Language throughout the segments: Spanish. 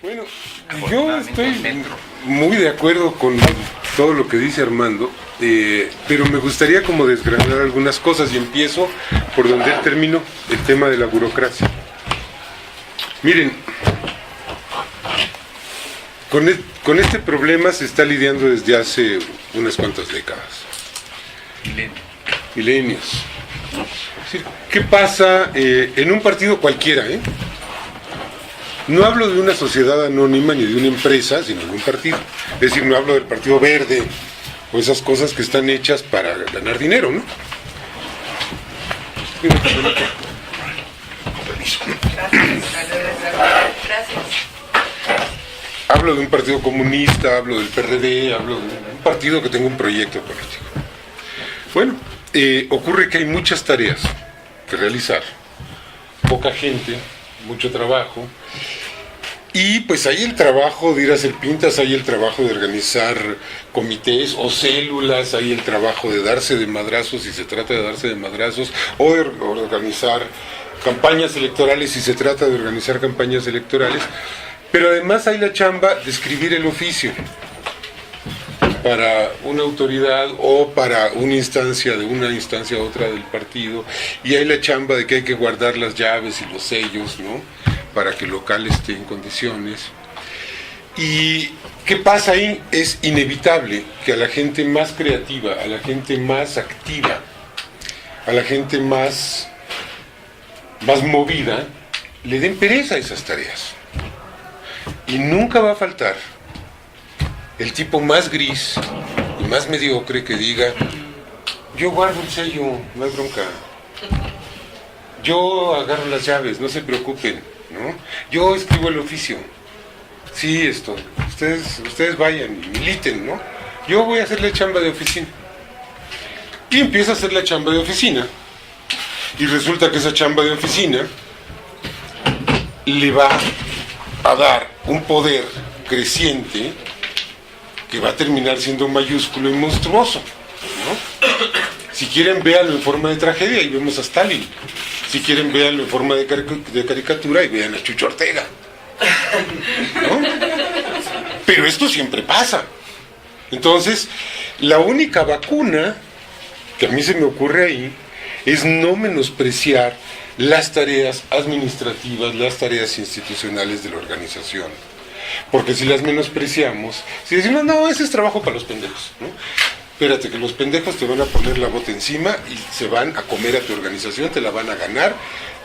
Bueno, yo estoy muy de acuerdo con todo lo que dice Armando, pero me gustaría como desgranar algunas cosas y empiezo por donde él terminó, el tema de la burocracia. Miren, con este problema se está lidiando desde hace unas cuantas décadas. Milenios. Es decir, ¿qué pasa en un partido cualquiera, No hablo de una sociedad anónima ni de una empresa, sino de un partido. Es decir, no hablo del Partido Verde o esas cosas que están hechas para ganar dinero, ¿no? Gracias. Hablo de un partido comunista, hablo del PRD, hablo de un partido que tenga un proyecto político. Bueno, ocurre que hay muchas tareas que realizar, poca gente, mucho trabajo, y pues hay el trabajo de ir a hacer pintas, hay el trabajo de organizar comités o células, hay el trabajo de darse de madrazos si se trata de darse de madrazos, o de organizar campañas electorales si se trata de organizar campañas electorales, pero además hay la chamba de escribir el oficio para una autoridad o para una instancia a otra del partido, y hay la chamba de que hay que guardar las llaves y los sellos, ¿no?, para que el local esté en condiciones. ¿Y qué pasa ahí? Es inevitable que a la gente más creativa, a la gente más activa, a la gente más movida, le den pereza a esas tareas. Y nunca va a faltar el tipo más gris y más mediocre que diga: yo guardo el sello, no hay bronca, yo agarro las llaves, no se preocupen, ¿no? Yo escribo el oficio, sí, ustedes vayan y militen, ¿no? Yo voy a hacer la chamba de oficina. Y empieza a hacer la chamba de oficina, y resulta que esa chamba de oficina le va a dar un poder creciente que va a terminar siendo mayúsculo y monstruoso, ¿no? Si quieren, véanlo en forma de tragedia y vemos a Stalin. Si quieren, véanlo en forma de caricatura y vean a Chucho Ortega, ¿no? Pero esto siempre pasa. Entonces, la única vacuna que a mí se me ocurre ahí es no menospreciar las tareas administrativas, las tareas institucionales de la organización. Porque si las menospreciamos, si decimos, no, ese es trabajo para los pendejos, ¿no? Espérate, que los pendejos te van a poner la bota encima y se van a comer a tu organización, te la van a ganar,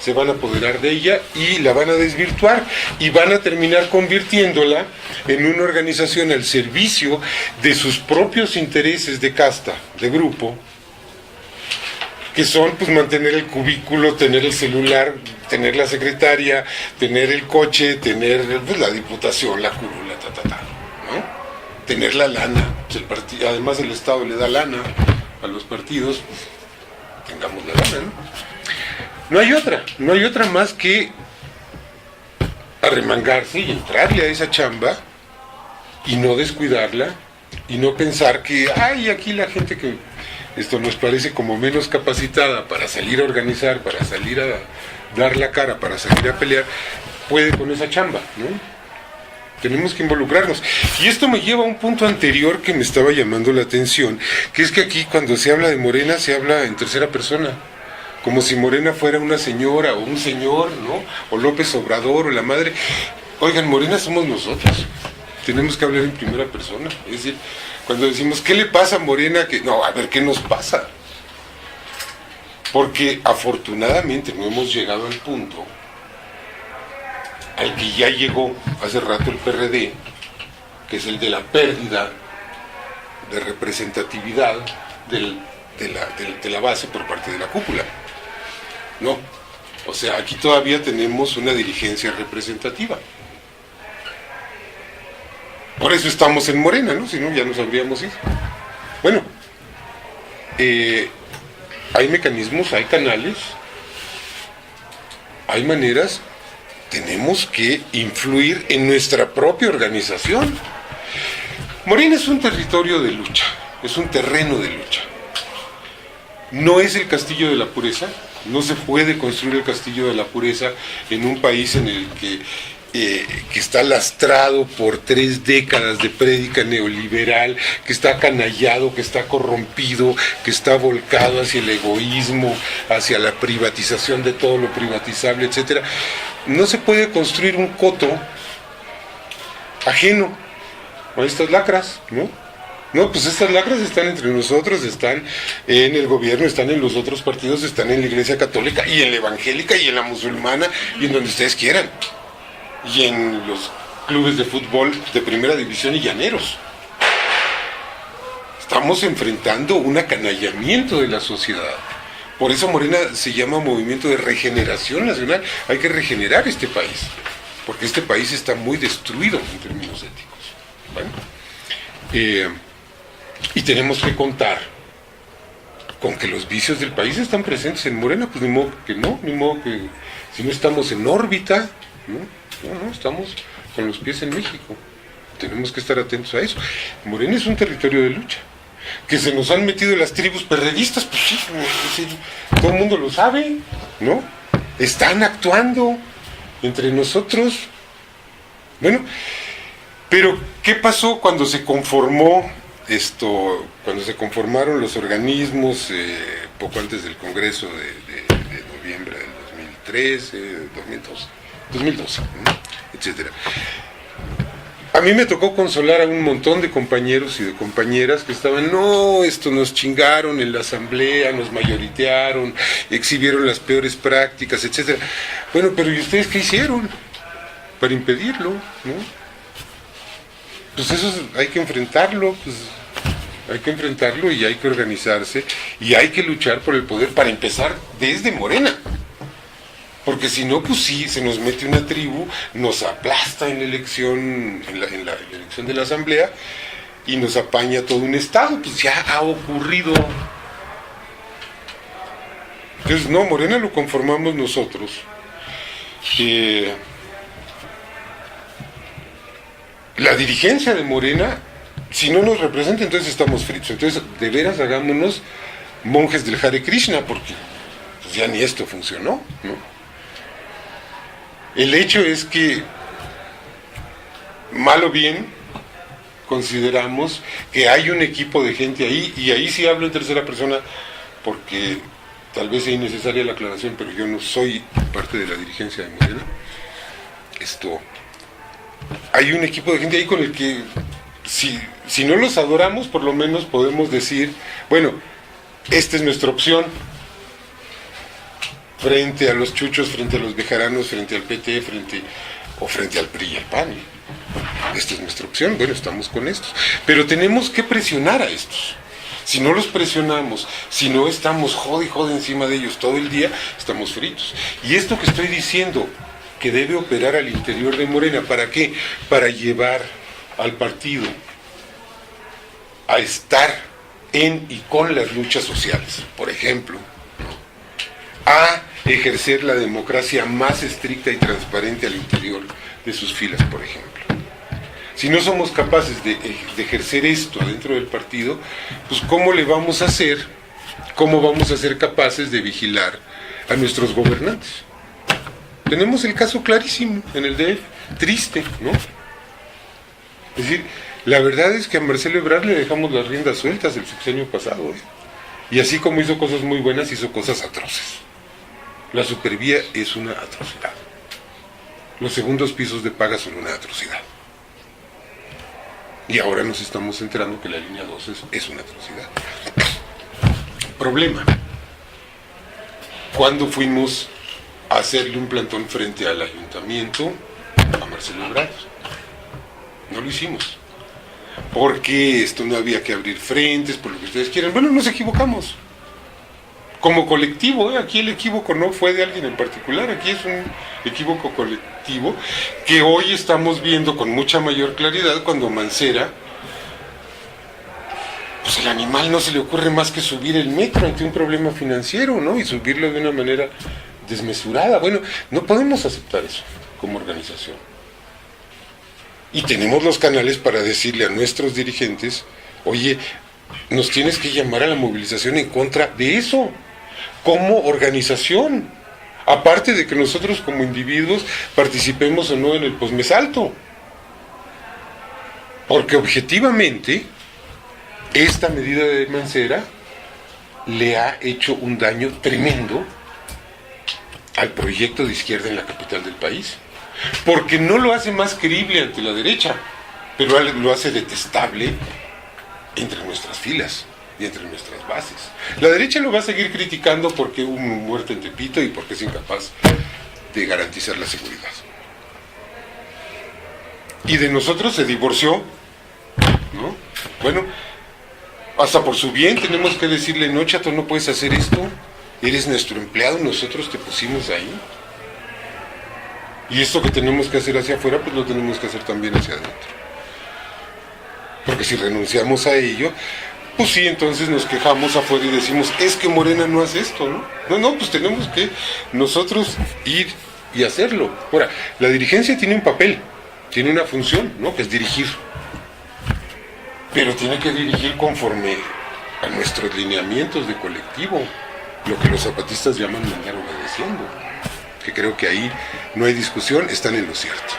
se van a apoderar de ella y la van a desvirtuar y van a terminar convirtiéndola en una organización al servicio de sus propios intereses de casta, de grupo, que son pues mantener el cubículo, tener el celular, tener la secretaria, tener el coche, tener pues, la diputación, la curula, ¿no? Tener la lana. Pues además el Estado le da lana a los partidos, pues, tengamos la lana, ¿no? No hay otra más que arremangarse y entrarle a esa chamba y no descuidarla y no pensar que hay aquí la gente que esto nos parece como menos capacitada para salir a organizar, para salir a dar la cara, para salir a pelear, puede con esa chamba, ¿no? Tenemos que involucrarnos. Y esto me lleva a un punto anterior que me estaba llamando la atención, que es que aquí cuando se habla de Morena se habla en tercera persona, como si Morena fuera una señora o un señor, ¿no? O López Obrador o la madre. Oigan, Morena somos nosotros. Tenemos que hablar en primera persona. Es decir, cuando decimos, ¿qué le pasa a Morena? No, a ver, ¿qué nos pasa? Porque afortunadamente no hemos llegado al punto al que ya llegó hace rato el PRD, que es el de la pérdida de representatividad de la base por parte de la cúpula. No, o sea, aquí todavía tenemos una dirigencia representativa. Por eso estamos en Morena, ¿no? Si no, ya nos habríamos ido. Bueno, hay mecanismos, hay canales, hay maneras. Tenemos que influir en nuestra propia organización. Morena es un territorio de lucha, es un terreno de lucha. No es el castillo de la pureza, no se puede construir el castillo de la pureza en un país en el que que está lastrado por 3 décadas de prédica neoliberal, que está acanallado, que está corrompido, que está volcado hacia el egoísmo, hacia la privatización de todo lo privatizable, etcétera. No se puede construir un coto ajeno a estas lacras, ¿no? No, pues estas lacras están entre nosotros, están en el gobierno, están en los otros partidos, están en la Iglesia Católica y en la evangélica y en la musulmana y en donde ustedes quieran. Y en los clubes de fútbol de primera división y llaneros. Estamos enfrentando un acanallamiento de la sociedad. Por eso Morena se llama Movimiento de Regeneración Nacional. Hay que regenerar este país, porque este país está muy destruido en términos éticos. Bueno, y tenemos que contar con que los vicios del país están presentes en Morena. Pues ni modo que no, ni modo que si no estamos en órbita, ¿no? No, estamos con los pies en México. Tenemos que estar atentos a eso. Morena es un territorio de lucha. Que se nos han metido las tribus perredistas, pues sí, todo el mundo lo sabe, ¿no? Están actuando entre nosotros. Bueno, pero ¿qué pasó cuando se conformó cuando se conformaron los organismos poco antes del Congreso de noviembre del 2013, 2012, ¿no? Etcétera? A mí me tocó consolar a un montón de compañeros y de compañeras que estaban, no, nos chingaron en la asamblea, nos mayoritearon, exhibieron las peores prácticas, etcétera. Bueno, pero ¿y ustedes qué hicieron para impedirlo, no? Pues eso hay que enfrentarlo, hay que enfrentarlo y hay que organizarse y hay que luchar por el poder para empezar desde Morena. Porque si no, pues sí, se nos mete una tribu, nos aplasta en la elección, en la elección de la asamblea y nos apaña todo un estado. Pues ya ha ocurrido. Entonces, no, Morena lo conformamos nosotros. La dirigencia de Morena, si no nos representa, entonces estamos fritos. Entonces, de veras, hagámonos monjes del Hare Krishna, porque pues ya ni esto funcionó, ¿no? El hecho es que, mal o bien, consideramos que hay un equipo de gente ahí, y ahí sí hablo en tercera persona, porque tal vez sea innecesaria la aclaración, pero yo no soy parte de la dirigencia de Morena. Hay un equipo de gente ahí con el que, si no los adoramos, por lo menos podemos decir, bueno, esta es nuestra opción, frente a los chuchos, frente a los bejaranos, frente al PT, frente al PRI y al PAN. Esta es nuestra opción, bueno, estamos con estos. Pero tenemos que presionar a estos. Si no los presionamos, si no estamos jode y jode encima de ellos todo el día, estamos fritos. Y esto que estoy diciendo, que debe operar al interior de Morena, ¿para qué? Para llevar al partido a estar en y con las luchas sociales, por ejemplo, a ejercer la democracia más estricta y transparente al interior de sus filas, por ejemplo. Si no somos capaces de ejercer esto adentro del partido, pues ¿cómo le vamos a hacer? ¿Cómo vamos a ser capaces de vigilar a nuestros gobernantes? Tenemos el caso clarísimo en el DF, triste, ¿no? Es decir, la verdad es que a Marcelo Ebrard le dejamos las riendas sueltas el sexenio pasado, ¿eh? Y así como hizo cosas muy buenas, hizo cosas atroces. La supervía es una atrocidad. Los segundos pisos de paga son una atrocidad. Y ahora nos estamos enterando que la línea 2 es una atrocidad. Problema. ¿Cuándo fuimos a hacerle un plantón frente al ayuntamiento a Marcelo Ebrard? No lo hicimos. Porque esto no había que abrir frentes, por lo que ustedes quieran. Bueno, nos equivocamos. Como colectivo, aquí el equívoco no fue de alguien en particular, aquí es un equívoco colectivo que hoy estamos viendo con mucha mayor claridad cuando Mancera, pues el animal no se le ocurre más que subir el metro ante un problema financiero, ¿no? Y subirlo de una manera desmesurada. Bueno, no podemos aceptar eso como organización. Y tenemos los canales para decirle a nuestros dirigentes, oye, nos tienes que llamar a la movilización en contra de eso. Como organización, Aparte de que nosotros como individuos participemos o no en el posmesalto. Porque objetivamente, esta medida de Mancera le ha hecho un daño tremendo al proyecto de izquierda en la capital del país. Porque no lo hace más creíble ante la derecha, pero lo hace detestable entre nuestras filas y entre nuestras bases. La derecha lo va a seguir criticando porque hubo un muerto en Tepito y porque es incapaz de garantizar la seguridad. Y de nosotros se divorció, ¿no? Bueno, hasta por su bien tenemos que decirle, no, chato, no puedes hacer esto, eres nuestro empleado, nosotros te pusimos ahí. Y esto que tenemos que hacer hacia afuera, pues lo tenemos que hacer también hacia adentro. Porque si renunciamos a ello, pues sí, entonces nos quejamos afuera y decimos, es que Morena no hace esto, ¿no? No, pues tenemos que nosotros ir y hacerlo. Ahora, la dirigencia tiene un papel, tiene una función, ¿no? Que es dirigir. Pero tiene que dirigir conforme a nuestros lineamientos de colectivo, lo que los zapatistas llaman mandar obedeciendo. Que creo que ahí no hay discusión, están en lo cierto.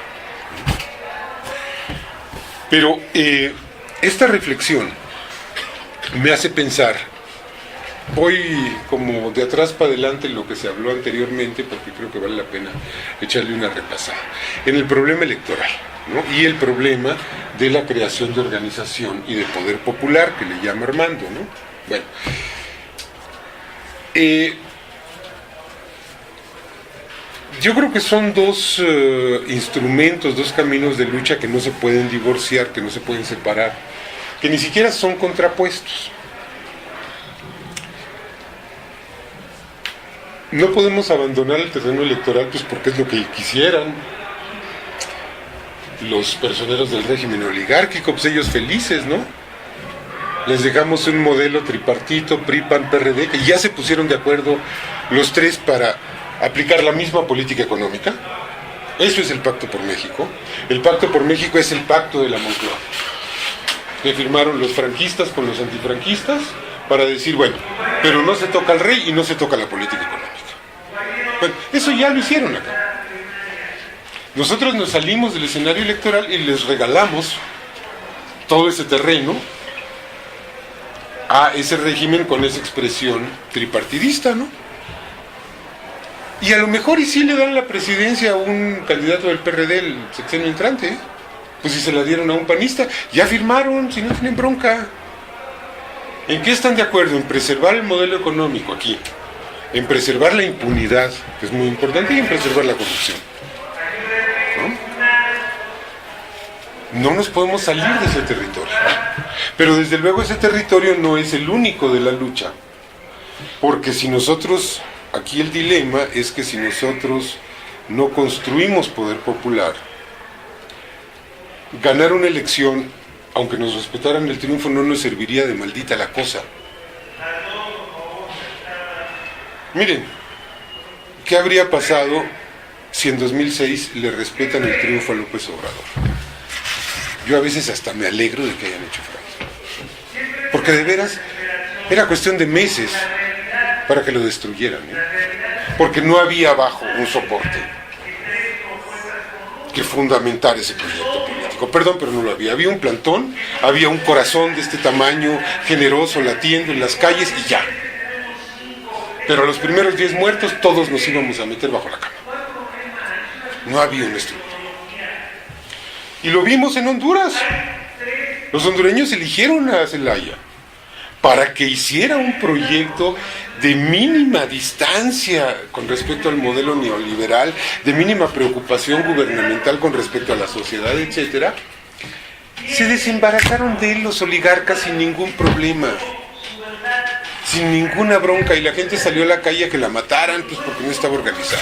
Pero esta reflexión me hace pensar, voy como de atrás para adelante en lo que se habló anteriormente, porque creo que vale la pena echarle una repasada, en el problema electoral, ¿no? Y el problema de la creación de organización y de poder popular, que le llama Armando, ¿no? Bueno, yo creo que son dos instrumentos, dos caminos de lucha que no se pueden divorciar, que no se pueden separar, que ni siquiera son contrapuestos. No podemos abandonar el terreno electoral pues porque es lo que quisieran los personeros del régimen oligárquico, pues ellos felices, ¿no? Les dejamos un modelo tripartito, PRI, PAN, PRD, que ya se pusieron de acuerdo los tres para aplicar la misma política económica. Eso es el Pacto por México. El Pacto por México es el pacto de la Moncloa, que firmaron los franquistas con los antifranquistas para decir, bueno, pero no se toca al rey y no se toca la política económica. Bueno, eso ya lo hicieron acá. Nosotros nos salimos del escenario electoral y les regalamos todo ese terreno a ese régimen con esa expresión tripartidista, ¿no? Y a lo mejor y sí le dan la presidencia a un candidato del PRD el sexenio entrante, ¿eh? Pues si se la dieron a un panista, ya firmaron, si no tienen bronca. ¿En qué están de acuerdo? En preservar el modelo económico aquí, en preservar la impunidad, que es muy importante, y en preservar la corrupción. No nos podemos salir de ese territorio. Pero desde luego ese territorio no es el único de la lucha. Porque si nosotros, aquí el dilema es que si nosotros no construimos poder popular, ganar una elección, aunque nos respetaran el triunfo, no nos serviría de maldita la cosa. Miren, ¿qué habría pasado si en 2006 le respetan el triunfo a López Obrador? Yo a veces hasta me alegro de que hayan hecho fraude. Porque de veras era cuestión de meses para que lo destruyeran, ¿eh? Porque no había abajo un soporte que fundamentara ese proyecto político. Perdón, pero no lo había. Había un plantón, había un corazón de este tamaño, generoso, latiendo en las calles y ya. Pero a los primeros 10 muertos todos nos íbamos a meter bajo la cama. No había una estructura. Y lo vimos en Honduras. Los hondureños eligieron a Zelaya para que hiciera un proyecto de mínima distancia con respecto al modelo neoliberal, de mínima preocupación gubernamental con respecto a la sociedad, etcétera. Se desembarazaron de él los oligarcas sin ningún problema, sin ninguna bronca, y la gente salió a la calle a que la mataran, pues porque no estaba organizada.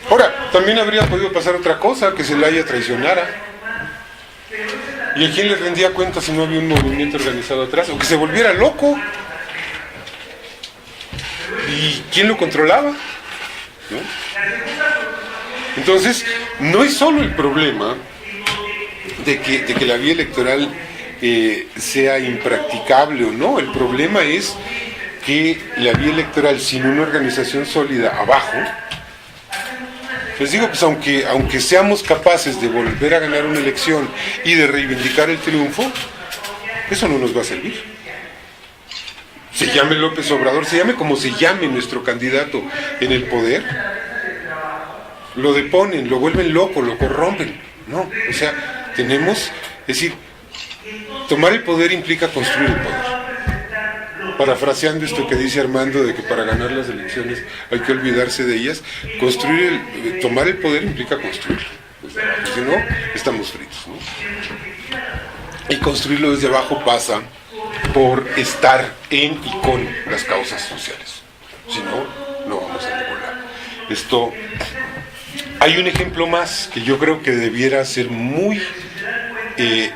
Ahora, también habría podido pasar otra cosa, que Zelaya traicionara. ¿Y a quién le rendía cuenta si no había un movimiento organizado atrás? O que se volviera loco. ¿Y quién lo controlaba? ¿No? Entonces, no es solo el problema de que la vía electoral sea impracticable o no. El problema es que la vía electoral sin una organización sólida abajo, les digo, pues aunque seamos capaces de volver a ganar una elección y de reivindicar el triunfo, eso no nos va a servir. Se llame López Obrador, se llame como se llame nuestro candidato en el poder, lo deponen, lo vuelven loco, lo corrompen. No, o sea, tenemos, es decir, tomar el poder implica construir el poder. Parafraseando esto que dice Armando de que para ganar las elecciones hay que olvidarse de ellas, tomar el poder implica construirlo. Si no, estamos fritos, ¿no? Y construirlo desde abajo pasa por estar en y con las causas sociales. Si no, no vamos a ningún lado. Esto, hay un ejemplo más que yo creo que debiera ser muy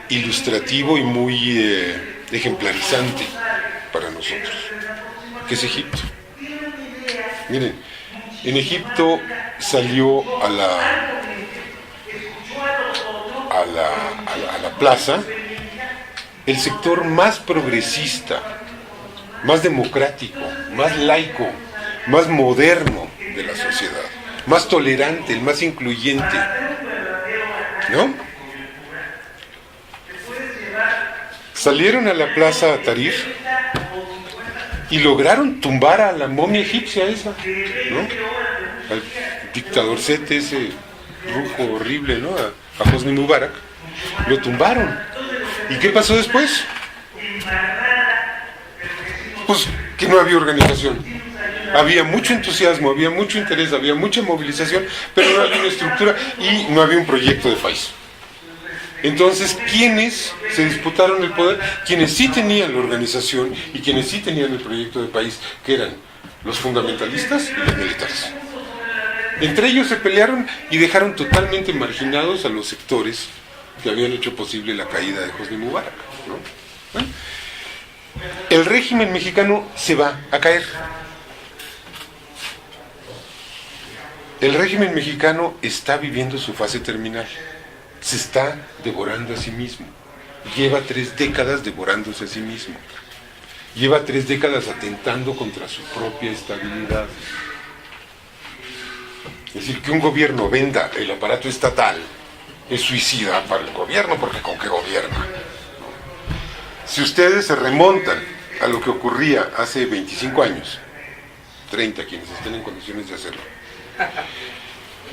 ilustrativo y muy ejemplarizante para nosotros, que es Egipto. Miren, en Egipto salió a la plaza el sector más progresista, más democrático, más laico, más moderno de la sociedad, más tolerante, el más incluyente, ¿no? Salieron a la plaza Tahrir y lograron tumbar a la momia egipcia esa, ¿no? Al dictadorcete ese rujo horrible, ¿no? A Hosni Mubarak, lo tumbaron. ¿Y qué pasó después? Pues que no había organización. Había mucho entusiasmo, había mucho interés, había mucha movilización, pero no había una estructura y no había un proyecto de país. Entonces, ¿quiénes se disputaron el poder? Quienes sí tenían la organización y quienes sí tenían el proyecto de país, que eran los fundamentalistas y los militares. Entre ellos se pelearon y dejaron totalmente marginados a los sectores que habían hecho posible la caída de Hosni Mubarak, ¿no? ¿Eh? El régimen mexicano se va a caer. El régimen mexicano está viviendo su fase terminal. Se está devorando a sí mismo. Lleva 3 décadas devorándose a sí mismo. Lleva 3 décadas atentando contra su propia estabilidad. Es decir, que un gobierno venda el aparato estatal es suicida para el gobierno, porque ¿con qué gobierna? Si ustedes se remontan a lo que ocurría hace 25 años, 30, quienes estén en condiciones de hacerlo,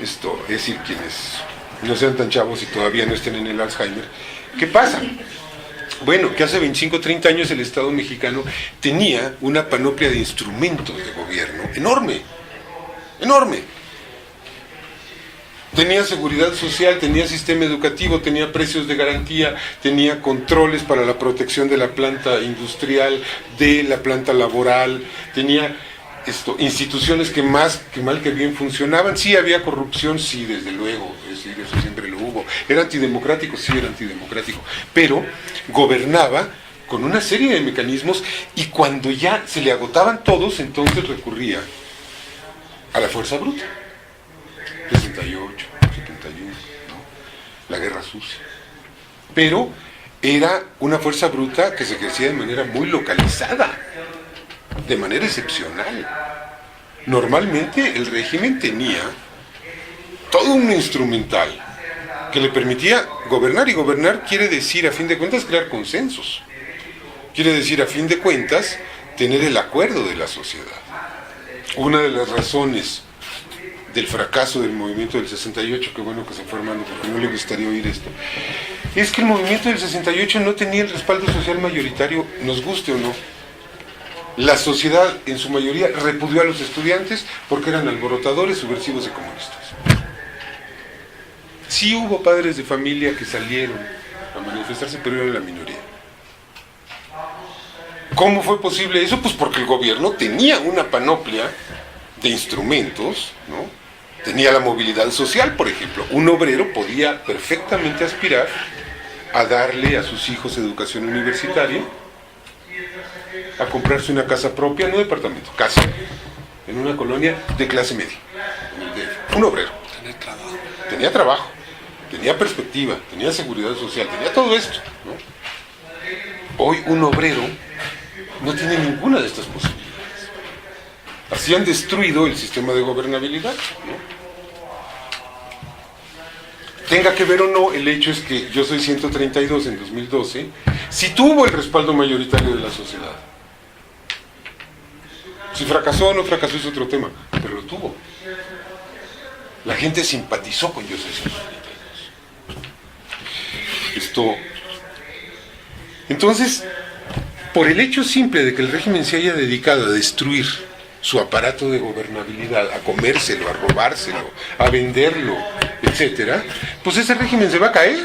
esto, es decir, quienes no sean tan chavos y todavía no estén en el Alzheimer, ¿qué pasa? Bueno, que hace 25, 30 años el Estado mexicano tenía una panoplia de instrumentos de gobierno enorme, enorme. Tenía seguridad social, tenía sistema educativo, tenía precios de garantía, tenía controles para la protección de la planta industrial, de la planta laboral, tenía instituciones que más que mal que bien funcionaban. Sí había corrupción, sí, desde luego, es decir, eso siempre lo hubo. Era antidemocrático, sí era antidemocrático, pero gobernaba con una serie de mecanismos y cuando ya se le agotaban todos, entonces recurría a la fuerza bruta. 68, 71, ¿no? La guerra sucia. Pero era una fuerza bruta que se ejercía de manera muy localizada, de manera excepcional. Normalmente el régimen tenía todo un instrumental que le permitía gobernar, y gobernar quiere decir, a fin de cuentas, crear consensos. Quiere decir, a fin de cuentas, tener el acuerdo de la sociedad. Una de las razones del fracaso del movimiento del 68, qué bueno que se fue Armando, porque no le gustaría oír esto, es que el movimiento del 68 no tenía el respaldo social mayoritario, nos guste o no. La sociedad, en su mayoría, repudió a los estudiantes porque eran alborotadores, subversivos y comunistas. Sí hubo padres de familia que salieron a manifestarse, pero eran la minoría. ¿Cómo fue posible eso? Pues porque el gobierno tenía una panoplia de instrumentos, ¿no? Tenía la movilidad social, por ejemplo. Un obrero podía perfectamente aspirar a darle a sus hijos educación universitaria, a comprarse una casa propia, no departamento, casa, en una colonia de clase media. Un obrero. Tenía trabajo, tenía perspectiva, tenía seguridad social, tenía todo esto, ¿no? Hoy un obrero no tiene ninguna de estas posibilidades. Así han destruido el sistema de gobernabilidad, ¿no? Tenga que ver o no, el hecho es que Yo Soy 132 en 2012 sí tuvo el respaldo mayoritario de la sociedad. Si fracasó o no fracasó es otro tema, pero lo tuvo. La gente simpatizó con Yo Soy 132. Entonces, por el hecho simple de que el régimen se haya dedicado a destruir su aparato de gobernabilidad, a comérselo, a robárselo, a venderlo, etcétera, pues ese régimen se va a caer.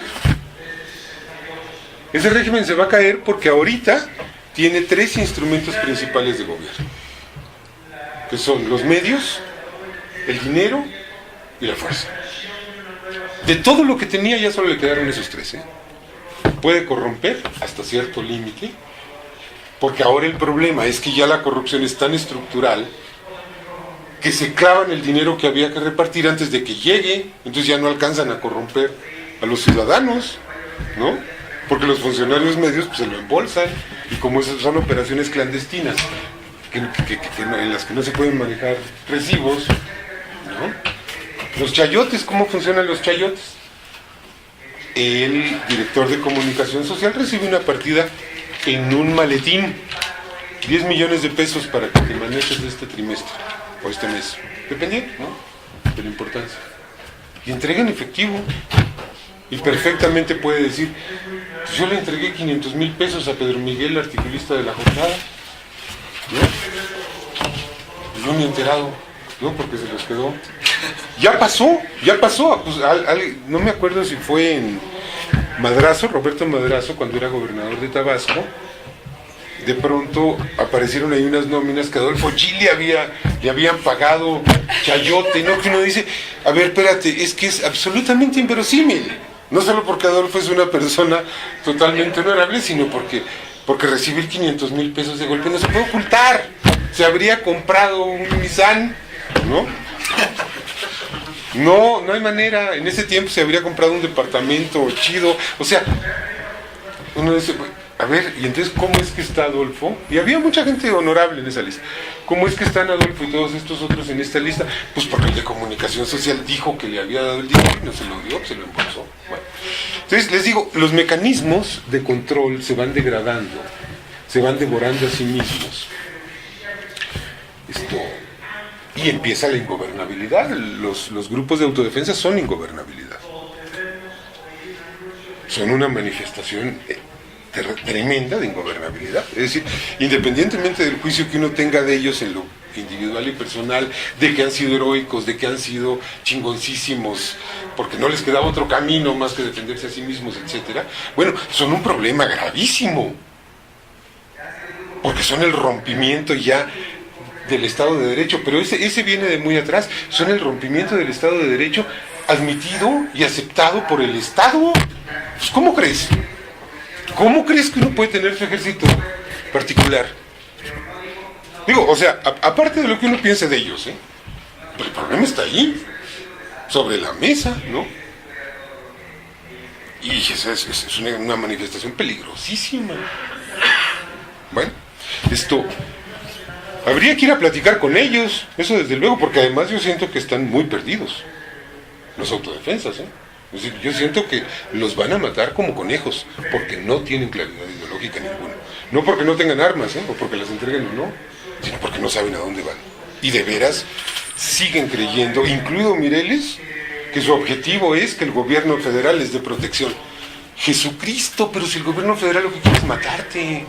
Ese régimen se va a caer porque ahorita tiene 3 instrumentos principales de gobierno, que son los medios, el dinero y la fuerza. De todo lo que tenía ya solo le quedaron esos 3, ¿eh? Puede corromper hasta cierto límite, porque ahora el problema es que ya la corrupción es tan estructural que se clavan el dinero que había que repartir antes de que llegue, entonces ya no alcanzan a corromper a los ciudadanos, ¿no? Porque los funcionarios medios pues, se lo embolsan, y como esas son operaciones clandestinas en las que no se pueden manejar recibos, ¿no? Los chayotes, ¿cómo funcionan los chayotes? El director de comunicación social recibe una partida en un maletín, 10 millones de pesos para que te manejes este trimestre o este mes, dependiendo, ¿no?, de la importancia, y entrega en efectivo, y perfectamente puede decir, pues yo le entregué 500,000 pesos a Pedro Miguel, articulista de La Jornada, ¿no? Yo me he enterado, ¿no?, porque se los quedó. Ya pasó, pues, no me acuerdo si fue en Madrazo, Roberto Madrazo, cuando era gobernador de Tabasco. De pronto aparecieron ahí unas nóminas que Adolfo Gil le habían pagado chayote, ¿no? Que uno dice, a ver, espérate, es que es absolutamente inverosímil. No solo porque Adolfo es una persona totalmente honorable, sino porque recibir 500,000 pesos de golpe no se puede ocultar. Se habría comprado un Nissan, ¿no? No hay manera. En ese tiempo se habría comprado un departamento chido. O sea, uno dice, a ver, y entonces, ¿cómo es que está Adolfo? Y había mucha gente honorable en esa lista. ¿Cómo es que están Adolfo y todos estos otros en esta lista? Pues porque el de comunicación social dijo que le había dado el dinero y no se lo dio, se lo embolsó. Bueno. Entonces, les digo, los mecanismos de control se van degradando, se van devorando a sí mismos. Y empieza la ingobernabilidad. Los grupos de autodefensa son ingobernabilidad. Son una manifestación tremenda de ingobernabilidad. Es decir, independientemente del juicio que uno tenga de ellos en lo individual y personal, de que han sido heroicos, de que han sido chingoncísimos, porque no les quedaba otro camino más que defenderse a sí mismos, etcétera. Bueno, son un problema gravísimo, porque son el rompimiento ya del Estado de Derecho, pero ese viene de muy atrás. Son el rompimiento del Estado de Derecho admitido y aceptado por el Estado. Pues, ¿cómo crees? ¿Cómo crees que uno puede tener su ejército particular? Digo, o sea, aparte de lo que uno piense de ellos, pero el problema está ahí, sobre la mesa, ¿no? Y esa es una manifestación peligrosísima. Bueno, habría que ir a platicar con ellos, eso desde luego, porque además yo siento que están muy perdidos los autodefensas, Es decir, yo siento que los van a matar como conejos, porque no tienen claridad ideológica ninguna. No porque no tengan armas, o porque las entreguen o no, sino porque no saben a dónde van. Y de veras siguen creyendo, incluido Mireles, que su objetivo es que el gobierno federal les dé protección. Jesucristo, pero si el gobierno federal lo que quiere es matarte.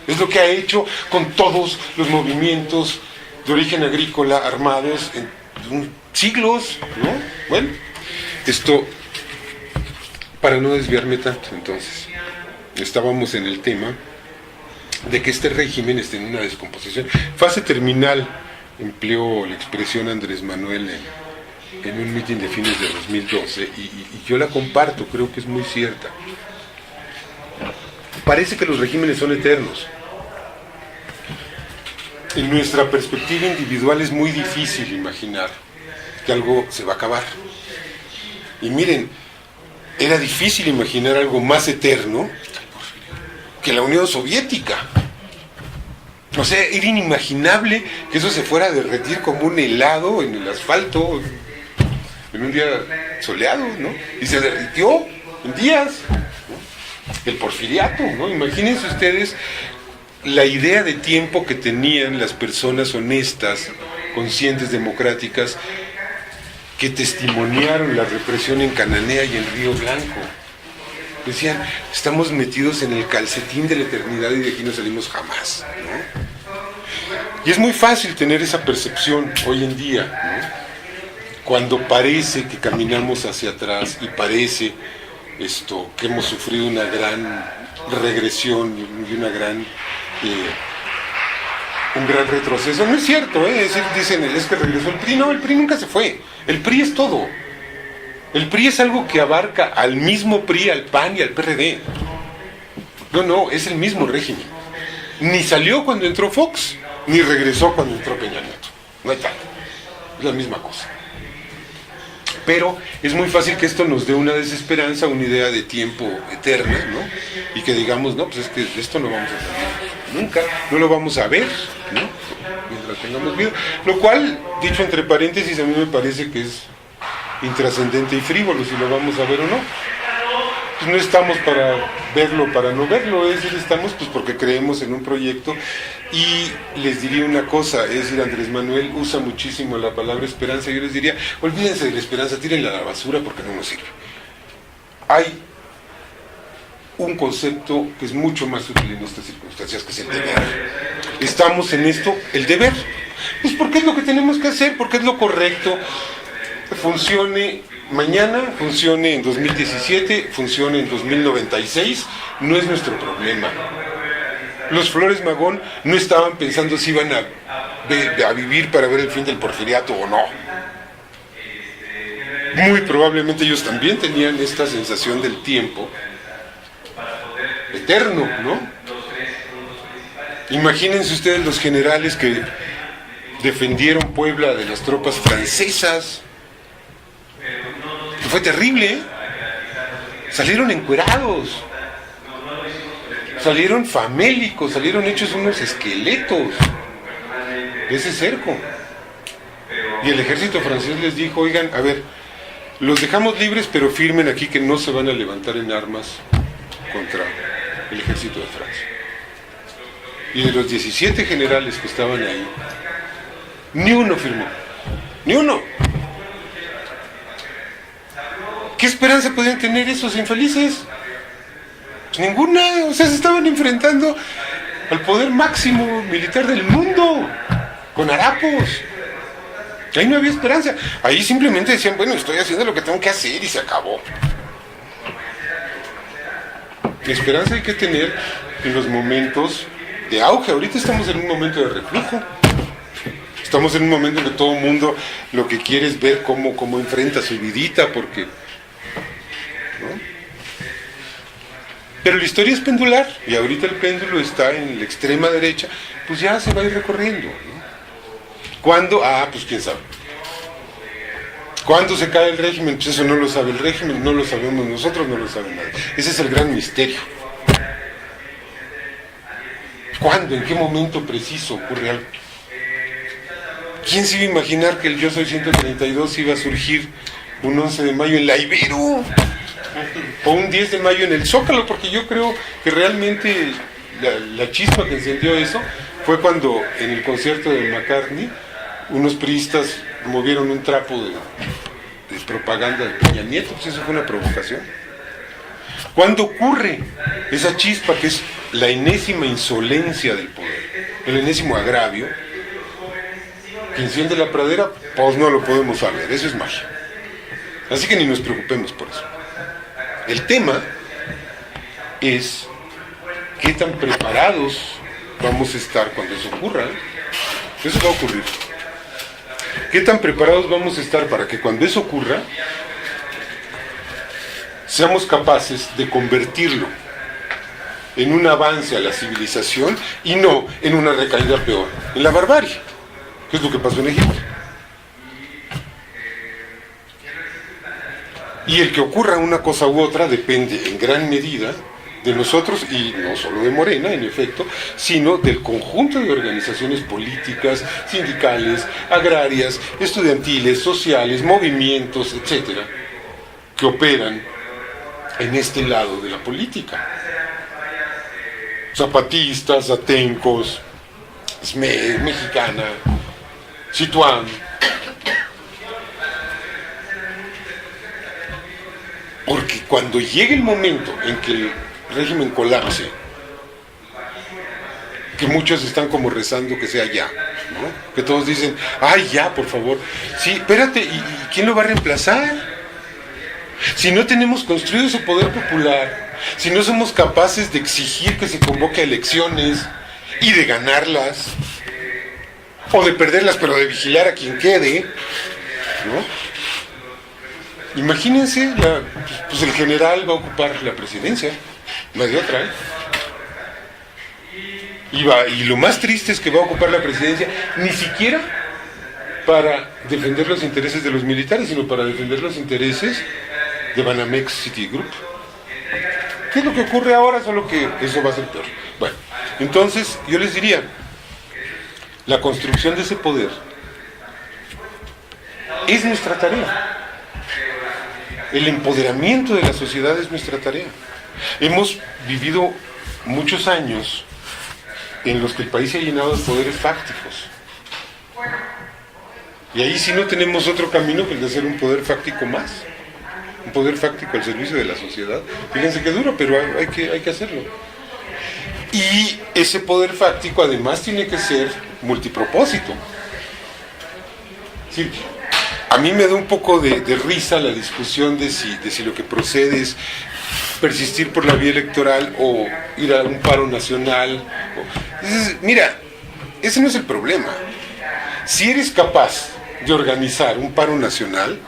Es lo que ha hecho con todos los movimientos de origen agrícola armados en siglos, ¿no? Bueno, para no desviarme tanto, entonces, estábamos en el tema de que este régimen está en una descomposición. Fase terminal, empleó la expresión Andrés Manuel en un mitin de fines de 2012, y yo la comparto, creo que es muy cierta. Parece que los regímenes son eternos. En nuestra perspectiva individual es muy difícil imaginar que algo se va a acabar. Y miren, era difícil imaginar algo más eterno que la Unión Soviética. O sea, era inimaginable que eso se fuera a derretir como un helado en el asfalto en un día soleado, ¿no? Y se derritió en días, ¿no? El porfiriato, ¿no? Imagínense ustedes la idea de tiempo que tenían las personas honestas, conscientes, democráticas, que testimoniaron la represión en Cananea y en Río Blanco. Decían, estamos metidos en el calcetín de la eternidad y de aquí no salimos jamás, ¿no? Y es muy fácil tener esa percepción hoy en día, ¿no? Cuando parece que caminamos hacia atrás y parece que hemos sufrido una gran regresión y un gran retroceso. No es cierto, ¿eh? Dicen, es que regresó el PRI. No, el PRI nunca se fue. El PRI es todo. El PRI es algo que abarca al mismo PRI, al PAN y al PRD. No, es el mismo régimen. Ni salió cuando entró Fox, ni regresó cuando entró Peña Nieto. No hay tal. Es la misma cosa. Pero es muy fácil que esto nos dé una desesperanza, una idea de tiempo eterna, ¿no? Y que digamos, no, pues es que esto no vamos a saber nunca, no lo vamos a ver, ¿no? Mientras tengamos vida. Lo cual, dicho entre paréntesis, a mí me parece que es intrascendente y frívolo si lo vamos a ver o no. Pues no estamos para verlo, para no verlo, es decir, estamos pues porque creemos en un proyecto. Y les diría una cosa, es decir, Andrés Manuel usa muchísimo la palabra esperanza. Yo les diría, olvídense de la esperanza, tírenla a la basura porque no nos sirve. Hay un concepto que es mucho más útil en estas circunstancias, que es el deber. Estamos en esto, el deber. Pues porque es lo que tenemos que hacer, porque es lo correcto. Funcione mañana, funcione en 2017, funcione en 2096, no es nuestro problema. Los Flores Magón no estaban pensando si iban a vivir para ver el fin del porfiriato o no. Muy probablemente ellos también tenían esta sensación del tiempo eterno, ¿no? Imagínense ustedes los generales que defendieron Puebla de las tropas francesas. Fue terrible, ¿eh? Salieron encuerados. Salieron famélicos, salieron hechos unos esqueletos de ese cerco. Y el ejército francés les dijo, oigan, a ver, los dejamos libres, pero firmen aquí que no se van a levantar en armas contra el ejército de Francia. Y de los 17 generales que estaban ahí, ni uno firmó, ni uno. ¿Qué esperanza podían tener esos infelices? Ninguna, o sea, se estaban enfrentando al poder máximo militar del mundo, con harapos. Ahí no había esperanza. Ahí simplemente decían, bueno, estoy haciendo lo que tengo que hacer y se acabó. La esperanza hay que tener en los momentos de auge. Ahorita estamos en un momento de reflujo. Estamos en un momento en que todo el mundo lo que quiere es ver cómo enfrenta su vidita, porque... ¿no? Pero la historia es pendular, y ahorita el péndulo está en la extrema derecha, pues ya se va a ir recorriendo, ¿no? ¿Cuándo? Pues quién sabe. ¿Cuándo se cae el régimen? Pues eso no lo sabe el régimen, no lo sabemos nosotros, no lo sabe nadie. Ese es el gran misterio. ¿Cuándo? ¿En qué momento preciso ocurre algo? ¿Quién se iba a imaginar que el Yo Soy 132 iba a surgir un 11 de mayo en la Ibero? O un 10 de mayo en el Zócalo, porque yo creo que realmente la chispa que encendió eso fue cuando en el concierto de McCartney unos priistas movieron un trapo de propaganda de Peña Nieto. Pues eso fue una provocación. ¿Cuándo ocurre esa chispa que es la enésima insolencia del poder, el enésimo agravio que enciende la pradera? Pues no lo podemos saber, eso es magia. Así que ni nos preocupemos por eso. El tema es qué tan preparados vamos a estar cuando eso ocurra. Eso va a ocurrir. ¿Qué tan preparados vamos a estar para que cuando eso ocurra seamos capaces de convertirlo en un avance a la civilización y no en una recaída peor, en la barbarie, que es lo que pasó en Egipto? Y el que ocurra una cosa u otra depende en gran medida de nosotros, y no solo de Morena, en efecto, sino del conjunto de organizaciones políticas, sindicales, agrarias, estudiantiles, sociales, movimientos, etcétera, que operan en este lado de la política. Zapatistas, atencos, SME, Mexicana, Situán. Porque cuando llegue el momento en que el régimen colapse, que muchos están como rezando que sea ya, ¿no? Que todos dicen, ay ya, por favor. Sí, espérate, ¿y quién lo va a reemplazar? Si no tenemos construido ese poder popular, si no somos capaces de exigir que se convoque a elecciones y de ganarlas, o de perderlas, pero de vigilar a quien quede, ¿no? Imagínense, pues el general va a ocupar la presidencia, no hay de otra, ¿eh? Y lo más triste es que va a ocupar la presidencia ni siquiera para defender los intereses de los militares, sino para defender los intereses de Banamex Citigroup. ¿Qué es lo que ocurre ahora? Solo que eso va a ser peor. Bueno, entonces yo les diría, la construcción de ese poder es nuestra tarea. El empoderamiento de la sociedad es nuestra tarea. Hemos vivido muchos años en los que el país se ha llenado de poderes fácticos. Y ahí sí no tenemos otro camino que el de hacer un poder fáctico más. Un poder fáctico al servicio de la sociedad. Fíjense que duro, pero hay que hacerlo. Y ese poder fáctico además tiene que ser multipropósito. Sí, a mí me da un poco de risa la discusión de si lo que procede es persistir por la vía electoral o ir a un paro nacional. Mira, ese no es el problema. Si eres capaz de organizar un paro nacional,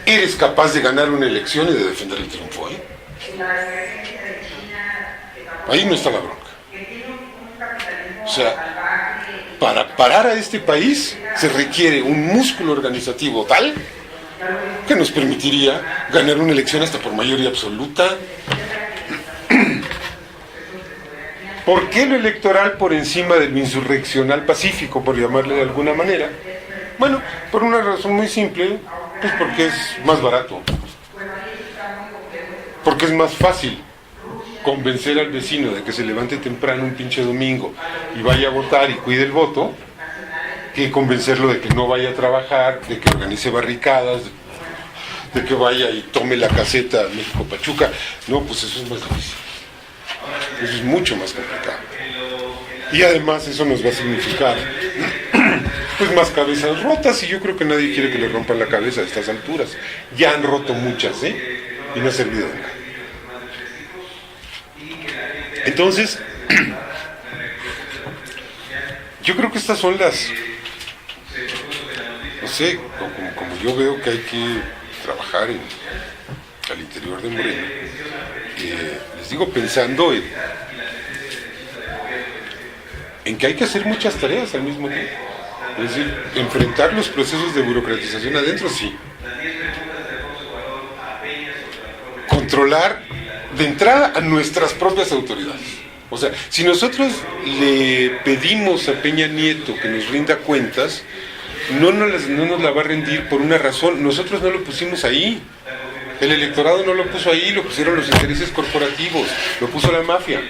eres capaz de ganar una elección y de defender el triunfo, ¿eh? Ahí no está la bronca. O sea, para parar a este país se requiere un músculo organizativo tal que nos permitiría ganar una elección hasta por mayoría absoluta. ¿Por qué lo electoral por encima del insurreccional pacífico, por llamarle de alguna manera? Bueno, por una razón muy simple, pues porque es más barato. Porque es más fácil convencer al vecino de que se levante temprano un pinche domingo y vaya a votar y cuide el voto, que convencerlo de que no vaya a trabajar, de que organice barricadas, de que vaya y tome la caseta México-Pachuca. No, pues eso es más difícil. Eso es mucho más complicado. Y además eso nos va a significar pues más cabezas rotas, y yo creo que nadie quiere que le rompan la cabeza a estas alturas. Ya han roto muchas, y no ha servido de nada. Entonces, yo creo que estas son las, no sé, como yo veo que hay que trabajar al interior de Morena, les digo, pensando en que hay que hacer muchas tareas al mismo tiempo. Es decir, enfrentar los procesos de burocratización adentro, sí. Controlar de entrada a nuestras propias autoridades. O sea, si nosotros le pedimos a Peña Nieto que nos rinda cuentas, no nos la va a rendir por una razón. Nosotros no lo pusimos ahí. El electorado no lo puso ahí, lo pusieron los intereses corporativos, lo puso la mafia.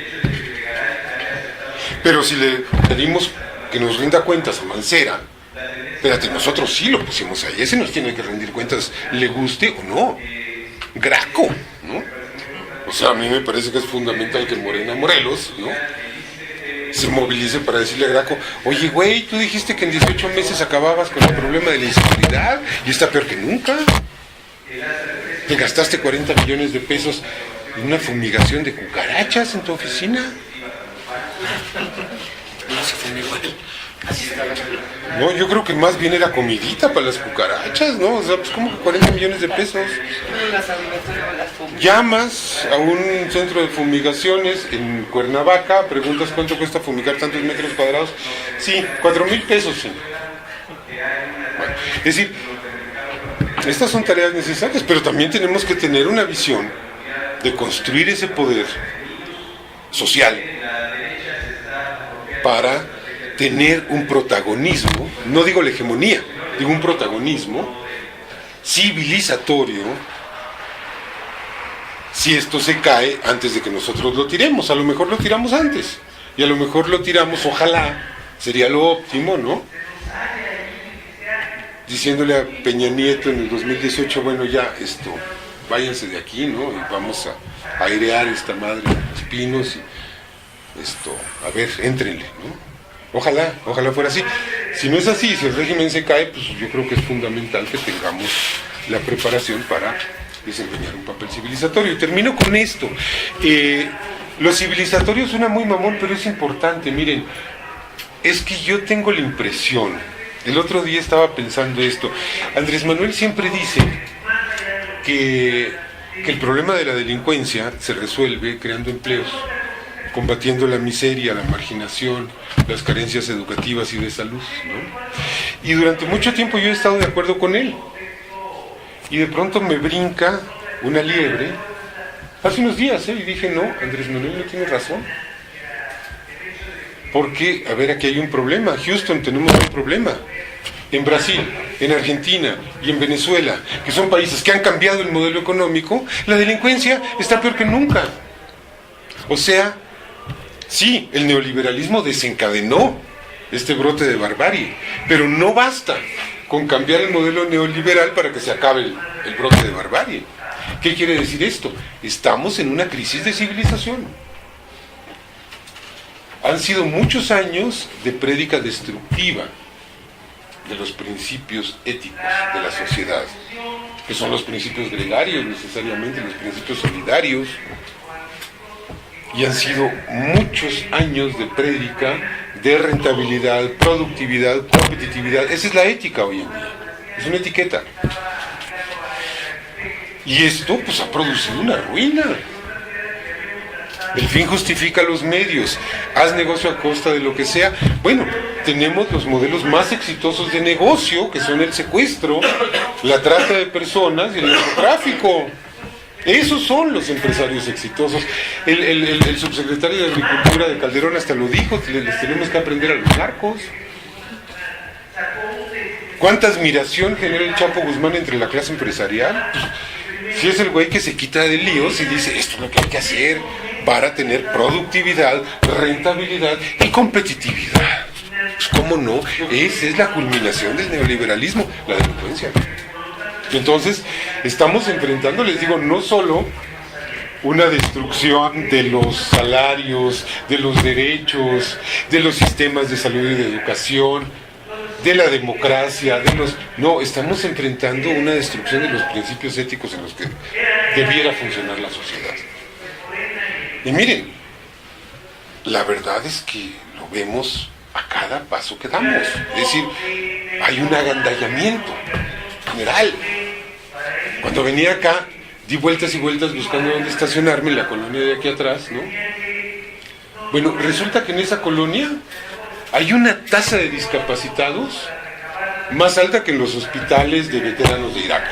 Pero si le pedimos que nos rinda cuentas a Mancera, espérate, nosotros sí lo pusimos ahí, ese nos tiene que rendir cuentas, le guste o no. Graco, ¿no? O sea, a mí me parece que es fundamental que Morena Morelos, ¿no?, se movilice para decirle a Graco, oye, güey, tú dijiste que en 18 meses acababas con el problema de la inseguridad y está peor que nunca. Te gastaste 40 millones de pesos en una fumigación de cucarachas en tu oficina. No se fumigó él. No, yo creo que más bien era comidita para las cucarachas, ¿no? O sea, pues como que 40 millones de pesos. Llamas a un centro de fumigaciones en Cuernavaca, preguntas cuánto cuesta fumigar tantos metros cuadrados. Sí, 4,000 pesos, señor. Bueno, es decir, estas son tareas necesarias, pero también tenemos que tener una visión de construir ese poder social para tener un protagonismo, no digo la hegemonía, digo un protagonismo civilizatorio, si esto se cae antes de que nosotros lo tiremos. A lo mejor lo tiramos antes, y a lo mejor lo tiramos, ojalá, sería lo óptimo, ¿no? Diciéndole a Peña Nieto en el 2018, bueno, ya, váyanse de aquí, ¿no? Y vamos a airear esta madre de los pinos, y a ver, éntrenle, ¿no? Ojalá fuera así. Si no es así, si el régimen se cae, pues yo creo que es fundamental que tengamos la preparación para desempeñar un papel civilizatorio. Y termino con esto. Lo civilizatorio suena muy mamón, pero es importante. Miren, es que yo tengo la impresión, el otro día estaba pensando esto, Andrés Manuel siempre dice que el problema de la delincuencia se resuelve creando empleos, combatiendo la miseria, la marginación, las carencias educativas y de salud, ¿no? Y durante mucho tiempo yo he estado de acuerdo con él. Y de pronto me brinca una liebre, hace unos días, y dije, no, Andrés Manuel no tiene razón. Porque, a ver, aquí hay un problema. Houston, tenemos un problema. En Brasil, en Argentina y en Venezuela, que son países que han cambiado el modelo económico, la delincuencia está peor que nunca. O sea, sí, el neoliberalismo desencadenó este brote de barbarie, pero no basta con cambiar el modelo neoliberal para que se acabe el brote de barbarie. ¿Qué quiere decir esto? Estamos en una crisis de civilización. Han sido muchos años de prédica destructiva de los principios éticos de la sociedad, que son los principios gregarios necesariamente, los principios solidarios. Y han sido muchos años de prédica de rentabilidad, productividad, competitividad. Esa es la ética hoy en día. Es una etiqueta. Y esto pues ha producido una ruina. El fin justifica los medios. Haz negocio a costa de lo que sea. Bueno, tenemos los modelos más exitosos de negocio, que son el secuestro, la trata de personas y el narcotráfico. Esos son los empresarios exitosos. El subsecretario de Agricultura de Calderón hasta lo dijo, les tenemos que aprender a los narcos. ¿Cuánta admiración genera el Chapo Guzmán entre la clase empresarial? Pues, si es el güey que se quita de líos y dice, esto es lo que hay que hacer para tener productividad, rentabilidad y competitividad. Pues, ¿cómo no? Esa es la culminación del neoliberalismo, la delincuencia. Entonces, estamos enfrentando, les digo, no solo una destrucción de los salarios, de los derechos, de los sistemas de salud y de educación, de la democracia, no, estamos enfrentando una destrucción de los principios éticos en los que debiera funcionar la sociedad. Y miren, la verdad es que lo vemos a cada paso que damos. Es decir, hay un agandallamiento general. Cuando venía acá, di vueltas y vueltas buscando dónde estacionarme en la colonia de aquí atrás, ¿no? Bueno, resulta que en esa colonia hay una tasa de discapacitados más alta que en los hospitales de veteranos de Irak.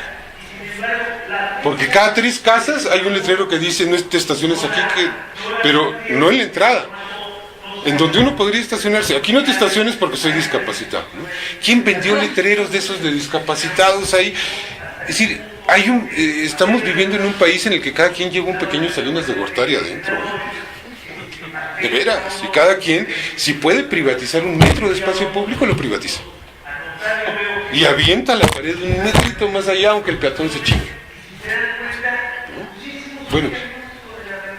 Porque cada 3 casas hay un letrero que dice, no te estaciones aquí, pero no en la entrada, en donde uno podría estacionarse. Aquí no te estaciones porque soy discapacitado, ¿no? ¿Quién vendió letreros de esos de discapacitados ahí? Es decir, estamos viviendo en un país en el que cada quien lleva un pequeño Salinas de Gortari adentro, ¿eh? De veras, y cada quien, si puede privatizar 1 metro de espacio público, lo privatiza. Y avienta la pared 1 metrito más allá, aunque el peatón se chingue, ¿no? Bueno,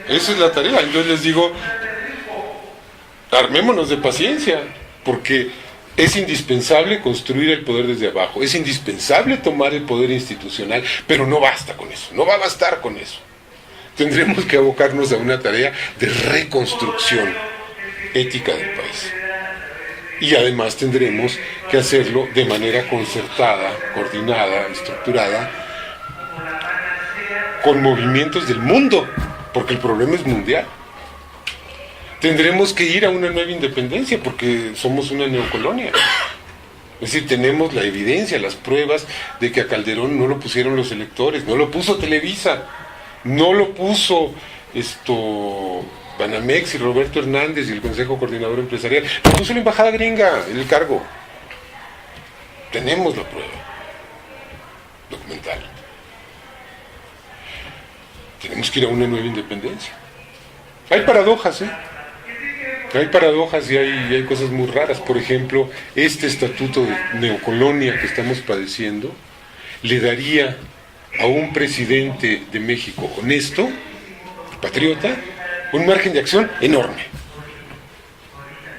esa es la tarea. Entonces les digo, armémonos de paciencia, porque es indispensable construir el poder desde abajo, es indispensable tomar el poder institucional, pero no basta con eso, no va a bastar con eso. Tendremos que abocarnos a una tarea de reconstrucción ética del país. Y además tendremos que hacerlo de manera concertada, coordinada, estructurada, con movimientos del mundo, porque el problema es mundial. Tendremos que ir a una nueva independencia porque somos una neocolonia. Es decir, tenemos la evidencia, las pruebas de que a Calderón no lo pusieron los electores, no lo puso Televisa, no lo puso Banamex y Roberto Hernández y el Consejo Coordinador Empresarial. Lo puso la embajada gringa en el cargo. Tenemos la prueba documental. Tenemos que ir a una nueva independencia. Hay paradojas, ¿eh? Hay paradojas y hay cosas muy raras. Por ejemplo, este estatuto de neocolonia que estamos padeciendo le daría a un presidente de México honesto, patriota, un margen de acción enorme.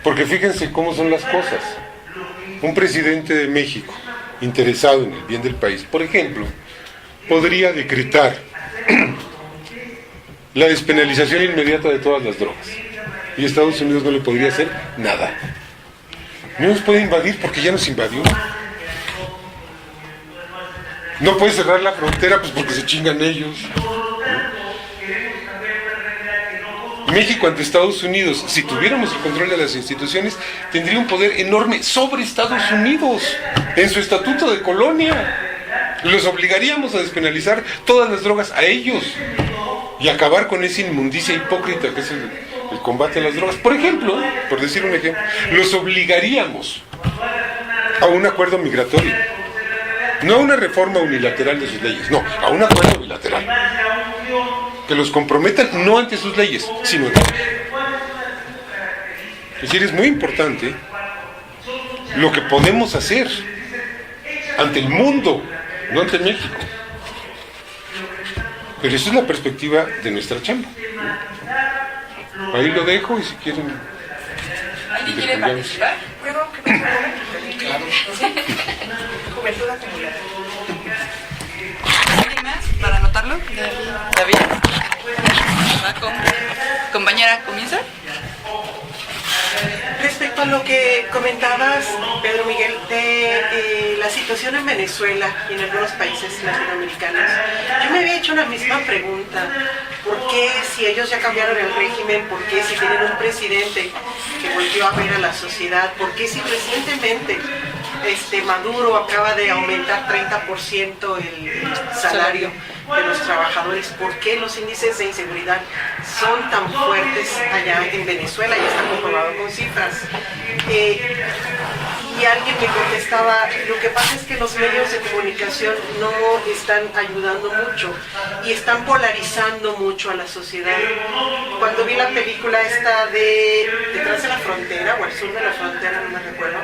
Porque fíjense cómo son las cosas. Un presidente de México interesado en el bien del país, por ejemplo, podría decretar la despenalización inmediata de todas las drogas. Y Estados Unidos no le podría hacer nada. No nos puede invadir porque ya nos invadió. No puede cerrar la frontera pues porque se chingan ellos. México ante Estados Unidos, si tuviéramos el control de las instituciones, tendría un poder enorme sobre Estados Unidos, en su estatuto de colonia. Los obligaríamos a despenalizar todas las drogas a ellos y acabar con esa inmundicia hipócrita que es el combate a las drogas. Por ejemplo, por decir un ejemplo, los obligaríamos a un acuerdo migratorio, no a una reforma unilateral de sus leyes, no, a un acuerdo bilateral que los comprometan no ante sus leyes, sino ante. Es decir, es muy importante lo que podemos hacer ante el mundo, no ante México. Pero esa es la perspectiva de nuestra chamba. Ahí lo dejo y si quieren... ¿Alguien quiere participar? ¿Puedo que me Claro. Juventud acumulada. ¿Alguien más para anotarlo? David. ¿Va con compañera comienza? Respecto a lo que comentabas, Pedro Miguel, de la situación en Venezuela y en algunos países latinoamericanos, yo me había hecho la misma pregunta. ¿Por qué, si ellos ya cambiaron el régimen, por qué si tienen un presidente que volvió a ver a la sociedad, por qué si recientemente Maduro acaba de aumentar 30% el salario de los trabajadores, por qué los índices de inseguridad son tan fuertes allá en Venezuela? Ya está comprobado con cifras. Y alguien me contestaba, lo que pasa es que los medios de comunicación no están ayudando mucho y están polarizando mucho a la sociedad. Cuando vi la película esta de Detrás de la Frontera, o al sur de la frontera, no me recuerdo,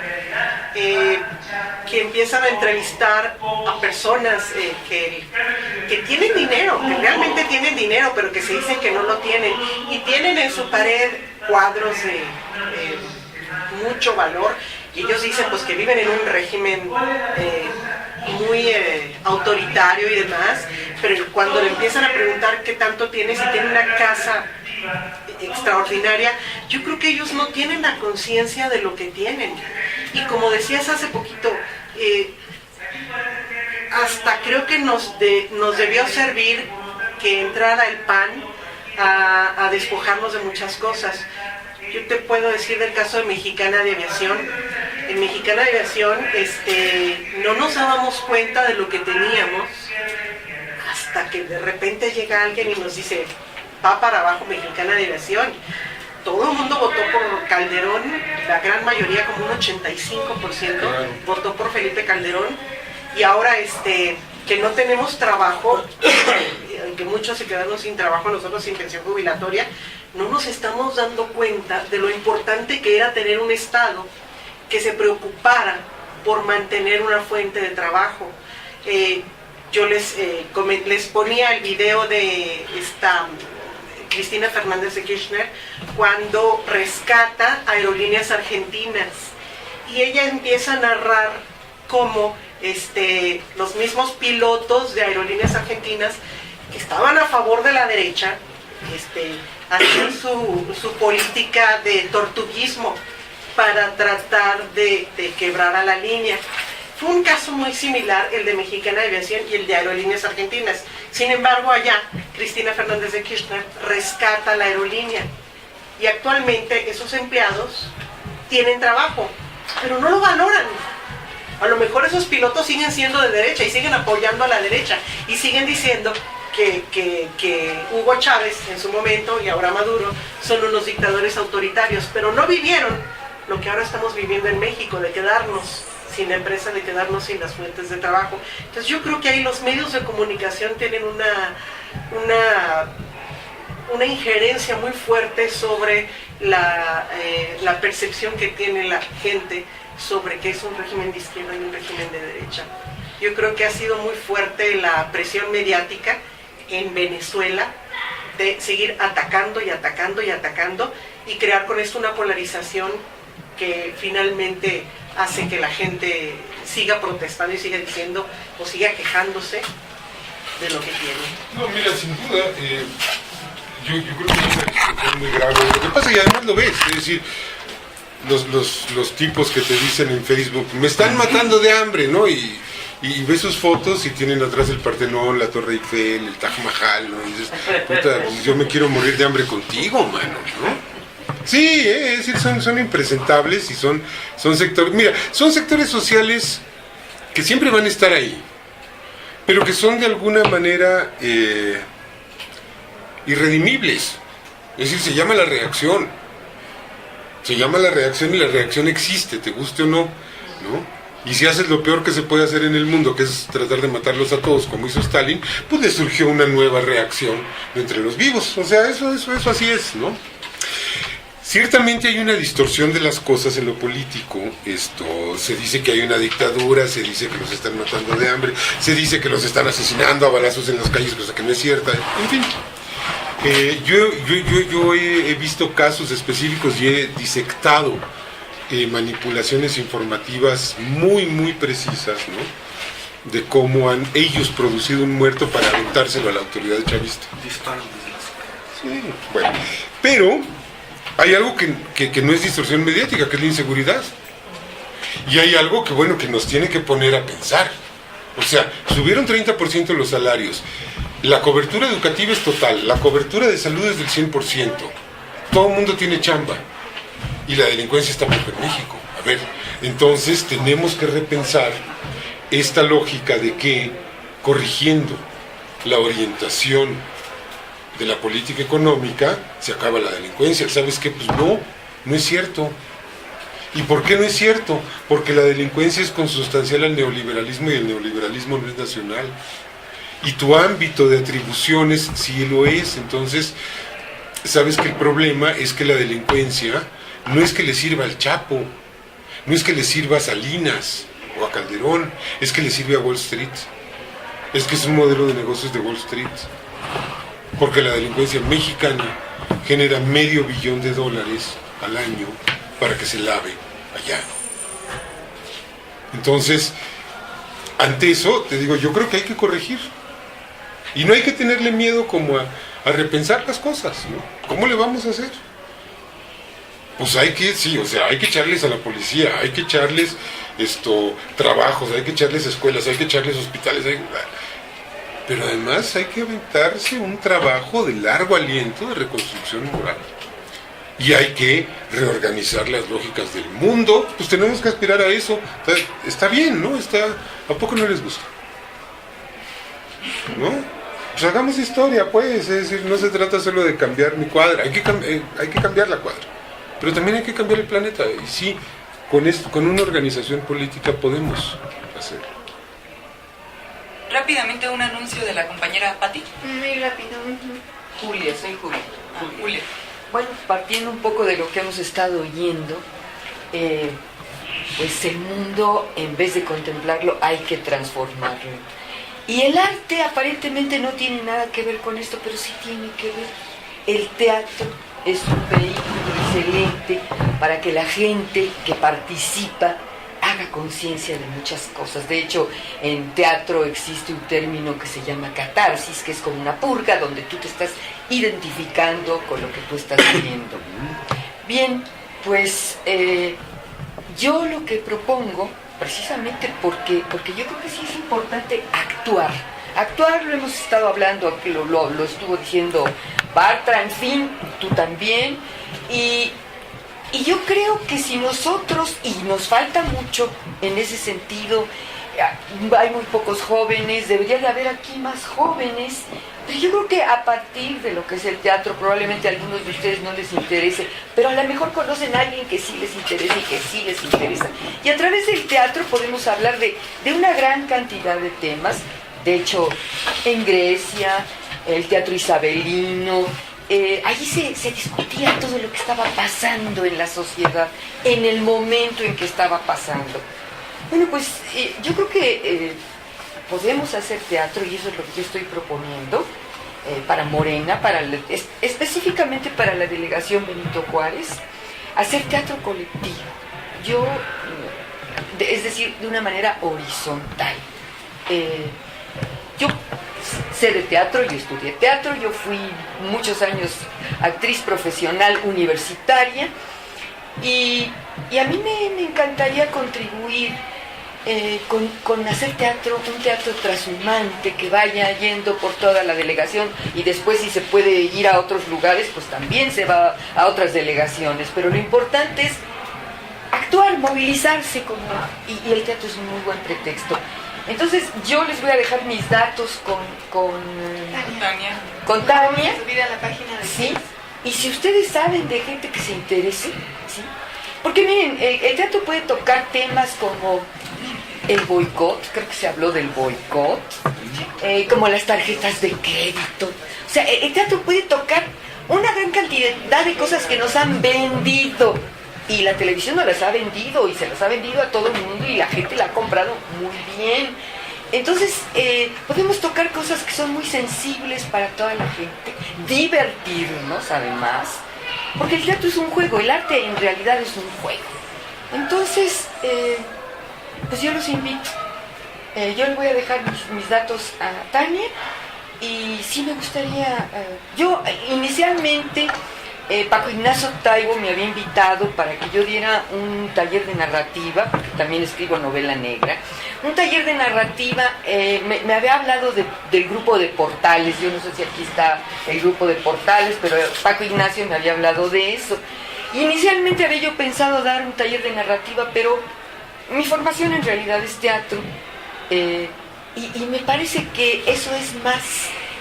que empiezan a entrevistar a personas que tienen dinero, que realmente tienen dinero, pero que se dicen que no lo tienen, y tienen en su pared cuadros de mucho valor, y ellos dicen pues que viven en un régimen muy autoritario y demás, pero cuando le empiezan a preguntar qué tanto tiene, si tiene una casa extraordinaria, yo creo que ellos no tienen la conciencia de lo que tienen. Y como decías hace poquito, hasta creo que nos debió servir que entrara el PAN a despojarnos de muchas cosas. Yo te puedo decir del caso de Mexicana de Aviación. En Mexicana de Aviación no nos dábamos cuenta de lo que teníamos hasta que de repente llega alguien y nos dice, va para abajo Mexicana de Aviación. Todo el mundo votó por Calderón, la gran mayoría, como un 85%, votó por Felipe Calderón, y ahora que no tenemos trabajo, que muchos se quedaron sin trabajo, nosotros sin pensión jubilatoria, no nos estamos dando cuenta de lo importante que era tener un Estado que se preocupara por mantener una fuente de trabajo. Yo les ponía el video de esta Cristina Fernández de Kirchner cuando rescata Aerolíneas Argentinas, y ella empieza a narrar cómo los mismos pilotos de Aerolíneas Argentinas que estaban a favor de la derecha hacían su política de tortuguismo para tratar de quebrar a la línea. Fue un caso muy similar el de Mexicana de Aviación y el de Aerolíneas Argentinas. Sin embargo, allá Cristina Fernández de Kirchner rescata la aerolínea, y actualmente esos empleados tienen trabajo, pero no lo valoran. A lo mejor esos pilotos siguen siendo de derecha y siguen apoyando a la derecha y siguen diciendo que Hugo Chávez en su momento y ahora Maduro son unos dictadores autoritarios, pero no vivieron lo que ahora estamos viviendo en México, de quedarnos sin empresa, de quedarnos sin las fuentes de trabajo. Entonces yo creo que ahí los medios de comunicación tienen una injerencia muy fuerte sobre la percepción que tiene la gente sobre qué es un régimen de izquierda y un régimen de derecha. Yo creo que ha sido muy fuerte la presión mediática en Venezuela de seguir atacando y atacando y atacando y crear con esto una polarización que finalmente hace que la gente siga protestando y siga diciendo o siga quejándose de lo que tiene. No, mira, sin duda, yo creo que es una discusión muy grave. Lo que pasa, y además lo ves, es decir, los tipos que te dicen en Facebook, me están matando de hambre, ¿no? Y ves sus fotos y tienen atrás el Partenón, la Torre Eiffel, el Taj Mahal, ¿no? Y dices, puta, pues yo me quiero morir de hambre contigo, mano, ¿no? Sí, es decir, son impresentables y son sectores, mira, son sectores sociales que siempre van a estar ahí, pero que son de alguna manera irredimibles. Es decir, se llama la reacción. Se llama la reacción y la reacción existe, te guste o no, ¿no? Y si haces lo peor que se puede hacer en el mundo, que es tratar de matarlos a todos, como hizo Stalin, pues le surgió una nueva reacción entre los vivos. O sea, eso así es, ¿no? Ciertamente hay una distorsión de las cosas en lo político. Se dice que hay una dictadura, se dice que los están matando de hambre, se dice que los están asesinando a balazos en las calles, cosa que no es cierta. En fin, yo he visto casos específicos y he disectado manipulaciones informativas muy, muy precisas, ¿no? De cómo han ellos producido un muerto para aventárselo a la autoridad chavista. Disparan desde las escaleras. Sí, bueno, pero hay algo que no es distorsión mediática, que es la inseguridad. Y hay algo que, bueno, que nos tiene que poner a pensar. O sea, subieron 30% los salarios. La cobertura educativa es total. La cobertura de salud es del 100%. Todo el mundo tiene chamba. Y la delincuencia está muerta en México. A ver, entonces tenemos que repensar esta lógica de que, corrigiendo la orientación de la política económica, se acaba la delincuencia. ¿Sabes qué? Pues no es cierto. ¿Y por qué no es cierto? Porque la delincuencia es consustancial al neoliberalismo y el neoliberalismo no es nacional. Y tu ámbito de atribuciones sí lo es. Entonces, sabes que el problema es que la delincuencia no es que le sirva al Chapo, no es que le sirva a Salinas o a Calderón, es que le sirve a Wall Street. Es que es un modelo de negocios de Wall Street. Porque la delincuencia mexicana genera $500 billion al año para que se lave allá. Entonces, ante eso, te digo, yo creo que hay que corregir. Y no hay que tenerle miedo como a repensar las cosas, ¿no? ¿Cómo le vamos a hacer? Pues hay que echarles a la policía, hay que echarles trabajos, hay que echarles escuelas, hay que echarles hospitales, pero además hay que aventarse un trabajo de largo aliento de reconstrucción moral. Y hay que reorganizar las lógicas del mundo, pues tenemos que aspirar a eso. Está bien, ¿no? ¿A poco no les gusta? ¿No? Pues hagamos historia, pues, es decir, no se trata solo de cambiar mi cuadra, hay que cambiar la cuadra, pero también hay que cambiar el planeta, y sí, con una organización política podemos hacerlo. Rápidamente un anuncio de la compañera Patti. Muy rápido. Julia, soy Julia. Julia. Bueno, partiendo un poco de lo que hemos estado oyendo, pues el mundo, en vez de contemplarlo, hay que transformarlo. Y el arte aparentemente no tiene nada que ver con esto, pero sí tiene que ver. El teatro es un vehículo excelente para que la gente que participa haga conciencia de muchas cosas. De hecho, en teatro existe un término que se llama catarsis, que es como una purga, donde tú te estás identificando con lo que tú estás viendo. Bien, pues yo lo que propongo, precisamente porque yo creo que sí es importante actuar. Actuar, lo hemos estado hablando, lo estuvo diciendo Bartra, en fin, tú también, y yo creo que si nosotros, y nos falta mucho en ese sentido, hay muy pocos jóvenes, debería de haber aquí más jóvenes, pero yo creo que a partir de lo que es el teatro, probablemente a algunos de ustedes no les interese, pero a lo mejor conocen a alguien que sí les interesa y que sí les interesa. Y a través del teatro podemos hablar de una gran cantidad de temas. De hecho, en Grecia, el teatro isabelino, allí se discutía todo lo que estaba pasando en la sociedad, en el momento en que estaba pasando. Bueno, pues yo creo que podemos hacer teatro, y eso es lo que yo estoy proponiendo para Morena, específicamente para la delegación Benito Juárez, hacer teatro colectivo. Es decir, de una manera horizontal. Yo sé de teatro, yo estudié teatro, yo fui muchos años actriz profesional universitaria y a mí me encantaría contribuir con hacer teatro, un teatro trashumante que vaya yendo por toda la delegación y después si se puede ir a otros lugares, pues también se va a otras delegaciones, pero lo importante es actuar, movilizarse y el teatro es un muy buen pretexto. Entonces yo les voy a dejar mis datos con Tania. Subida a la página de sí. Y si ustedes saben de gente que se interese, ¿sí? Porque miren, el teatro puede tocar temas como el boicot, creo que se habló del boicot, como las tarjetas de crédito. O sea, el teatro puede tocar una gran cantidad de cosas que nos han vendido. Y la televisión nos las ha vendido y se las ha vendido a todo el mundo y la gente la ha comprado muy bien. Entonces, podemos tocar cosas que son muy sensibles para toda la gente, divertirnos además, porque el teatro es un juego, el arte en realidad es un juego. Entonces, pues yo los invito. Yo les voy a dejar mis datos a Tania y sí me gustaría... yo inicialmente... Paco Ignacio Taibo me había invitado para que yo diera un taller de narrativa, porque también escribo novela negra, un taller de narrativa, me había hablado del grupo de Portales, yo no sé si aquí está el grupo de Portales, pero Paco Ignacio me había hablado de eso. Inicialmente había yo pensado dar un taller de narrativa, pero mi formación en realidad es teatro, y me parece que eso es más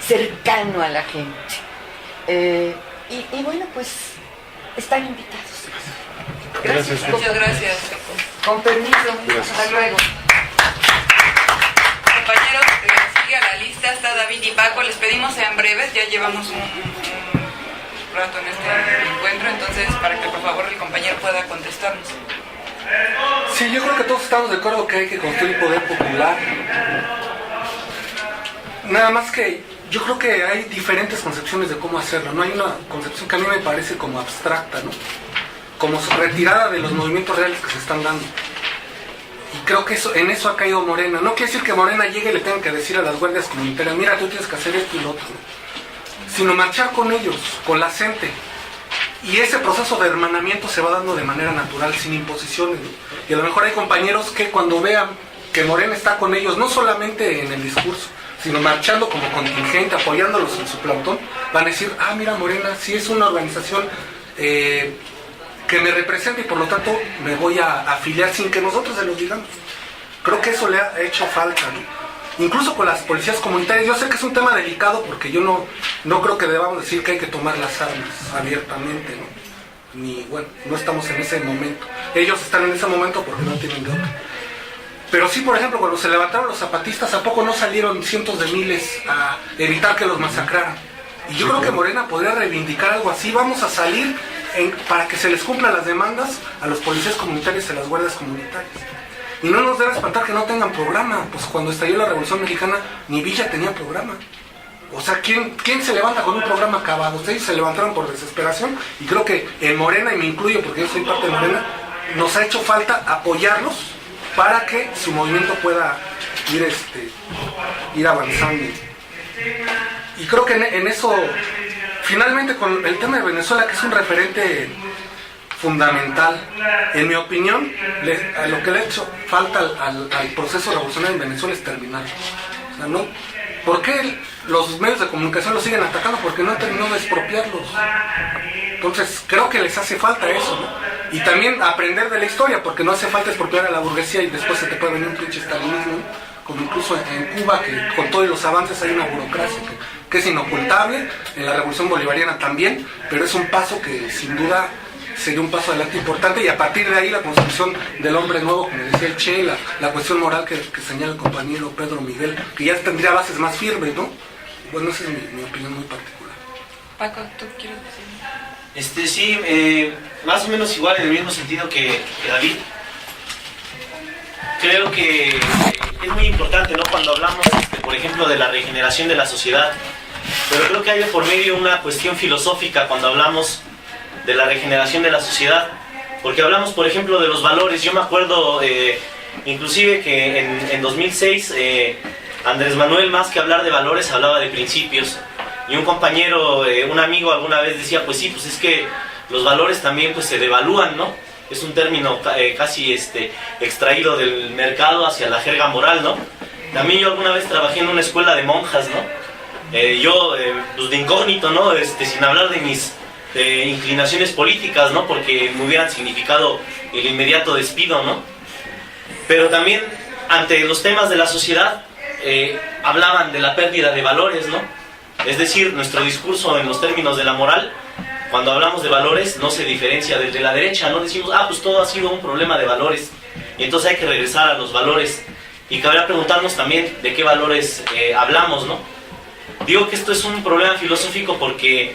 cercano a la gente. Y bueno, pues están invitados. Gracias. Muchas gracias. Con permiso. Gracias. Hasta luego. Compañeros, sigue a la lista, está David y Paco. Les pedimos sean breves, ya llevamos un rato en este encuentro, entonces para que por favor el compañero pueda contestarnos. Sí, yo creo que todos estamos de acuerdo que hay que construir poder popular. Nada más que yo creo que hay diferentes concepciones de cómo hacerlo, ¿no? Hay una concepción que a mí me parece como abstracta, ¿no? Como retirada de los movimientos reales que se están dando. Y creo que en eso ha caído Morena. No quiere decir que Morena llegue y le tenga que decir a las guardias comunitarias, mira, tú tienes que hacer esto y lo otro, ¿no? Sino marchar con ellos, con la gente. Y ese proceso de hermanamiento se va dando de manera natural, sin imposiciones, ¿no? Y a lo mejor hay compañeros que cuando vean que Morena está con ellos, no solamente en el discurso, sino marchando como contingente, apoyándolos en su plantón, van a decir, ah, mira, Morena, sí es una organización que me representa y por lo tanto me voy a afiliar sin que nosotros se los digamos. Creo que eso le ha hecho falta, ¿no? Incluso con las policías comunitarias. Yo sé que es un tema delicado porque yo no creo que debamos decir que hay que tomar las armas abiertamente, ¿no? Ni, bueno, no estamos en ese momento. Ellos están en ese momento porque no tienen de otra. Pero sí, por ejemplo, cuando se levantaron los zapatistas, ¿a poco no salieron cientos de miles a evitar que los masacraran? Y yo creo que Morena podría reivindicar algo así. Vamos a salir para que se les cumplan las demandas a los policías comunitarios y a las guardias comunitarias. Y no nos debe espantar que no tengan programa. Pues cuando estalló la Revolución Mexicana, ni Villa tenía programa. O sea, ¿quién se levanta con un programa acabado? Ustedes se levantaron por desesperación. Y creo que en Morena, y me incluyo porque yo soy parte de Morena, nos ha hecho falta apoyarlos para que su movimiento pueda ir avanzando. Y creo que en eso, finalmente con el tema de Venezuela, que es un referente fundamental, en mi opinión, lo que le ha hecho falta al proceso revolucionario en Venezuela es terminar. O sea, ¿Por qué los medios de comunicación los siguen atacando? Porque no han terminado de expropiarlos. Entonces, creo que les hace falta eso, ¿no? Y también aprender de la historia, porque no hace falta expropiar a la burguesía y después se te puede venir un pinche estalinismo, como incluso en Cuba, que con todos los avances hay una burocracia que es inocultable, en la Revolución Bolivariana también, pero es un paso que sin duda sería un paso adelante importante, y a partir de ahí la construcción del hombre nuevo, como decía el Che, la cuestión moral que señala el compañero Pedro Miguel, que ya tendría bases más firmes, ¿no? Bueno, esa es mi opinión muy particular. Paco, ¿tú quieres decir? Sí, más o menos igual, en el mismo sentido que David. Creo que es muy importante, ¿no?, cuando hablamos, por ejemplo, de la regeneración de la sociedad, pero creo que hay de por medio una cuestión filosófica cuando hablamos de la regeneración de la sociedad, porque hablamos, por ejemplo, de los valores. Yo me acuerdo inclusive que en 2006 Andrés Manuel, más que hablar de valores, hablaba de principios, y un compañero, un amigo alguna vez decía, pues sí, pues es que los valores también pues se devalúan, ¿no? Es un término casi extraído del mercado hacia la jerga moral, ¿no? También yo alguna vez trabajé en una escuela de monjas, ¿no? Yo, pues de incógnito, ¿no? Sin hablar de mis inclinaciones políticas, ¿no? Porque me hubieran significado el inmediato despido, ¿no? Pero también, ante los temas de la sociedad, hablaban de la pérdida de valores, ¿no? Es decir, nuestro discurso en los términos de la moral, cuando hablamos de valores, no se diferencia del de la derecha, no decimos, pues todo ha sido un problema de valores, y entonces hay que regresar a los valores, y cabría preguntarnos también de qué valores hablamos, ¿no? Digo que esto es un problema filosófico porque,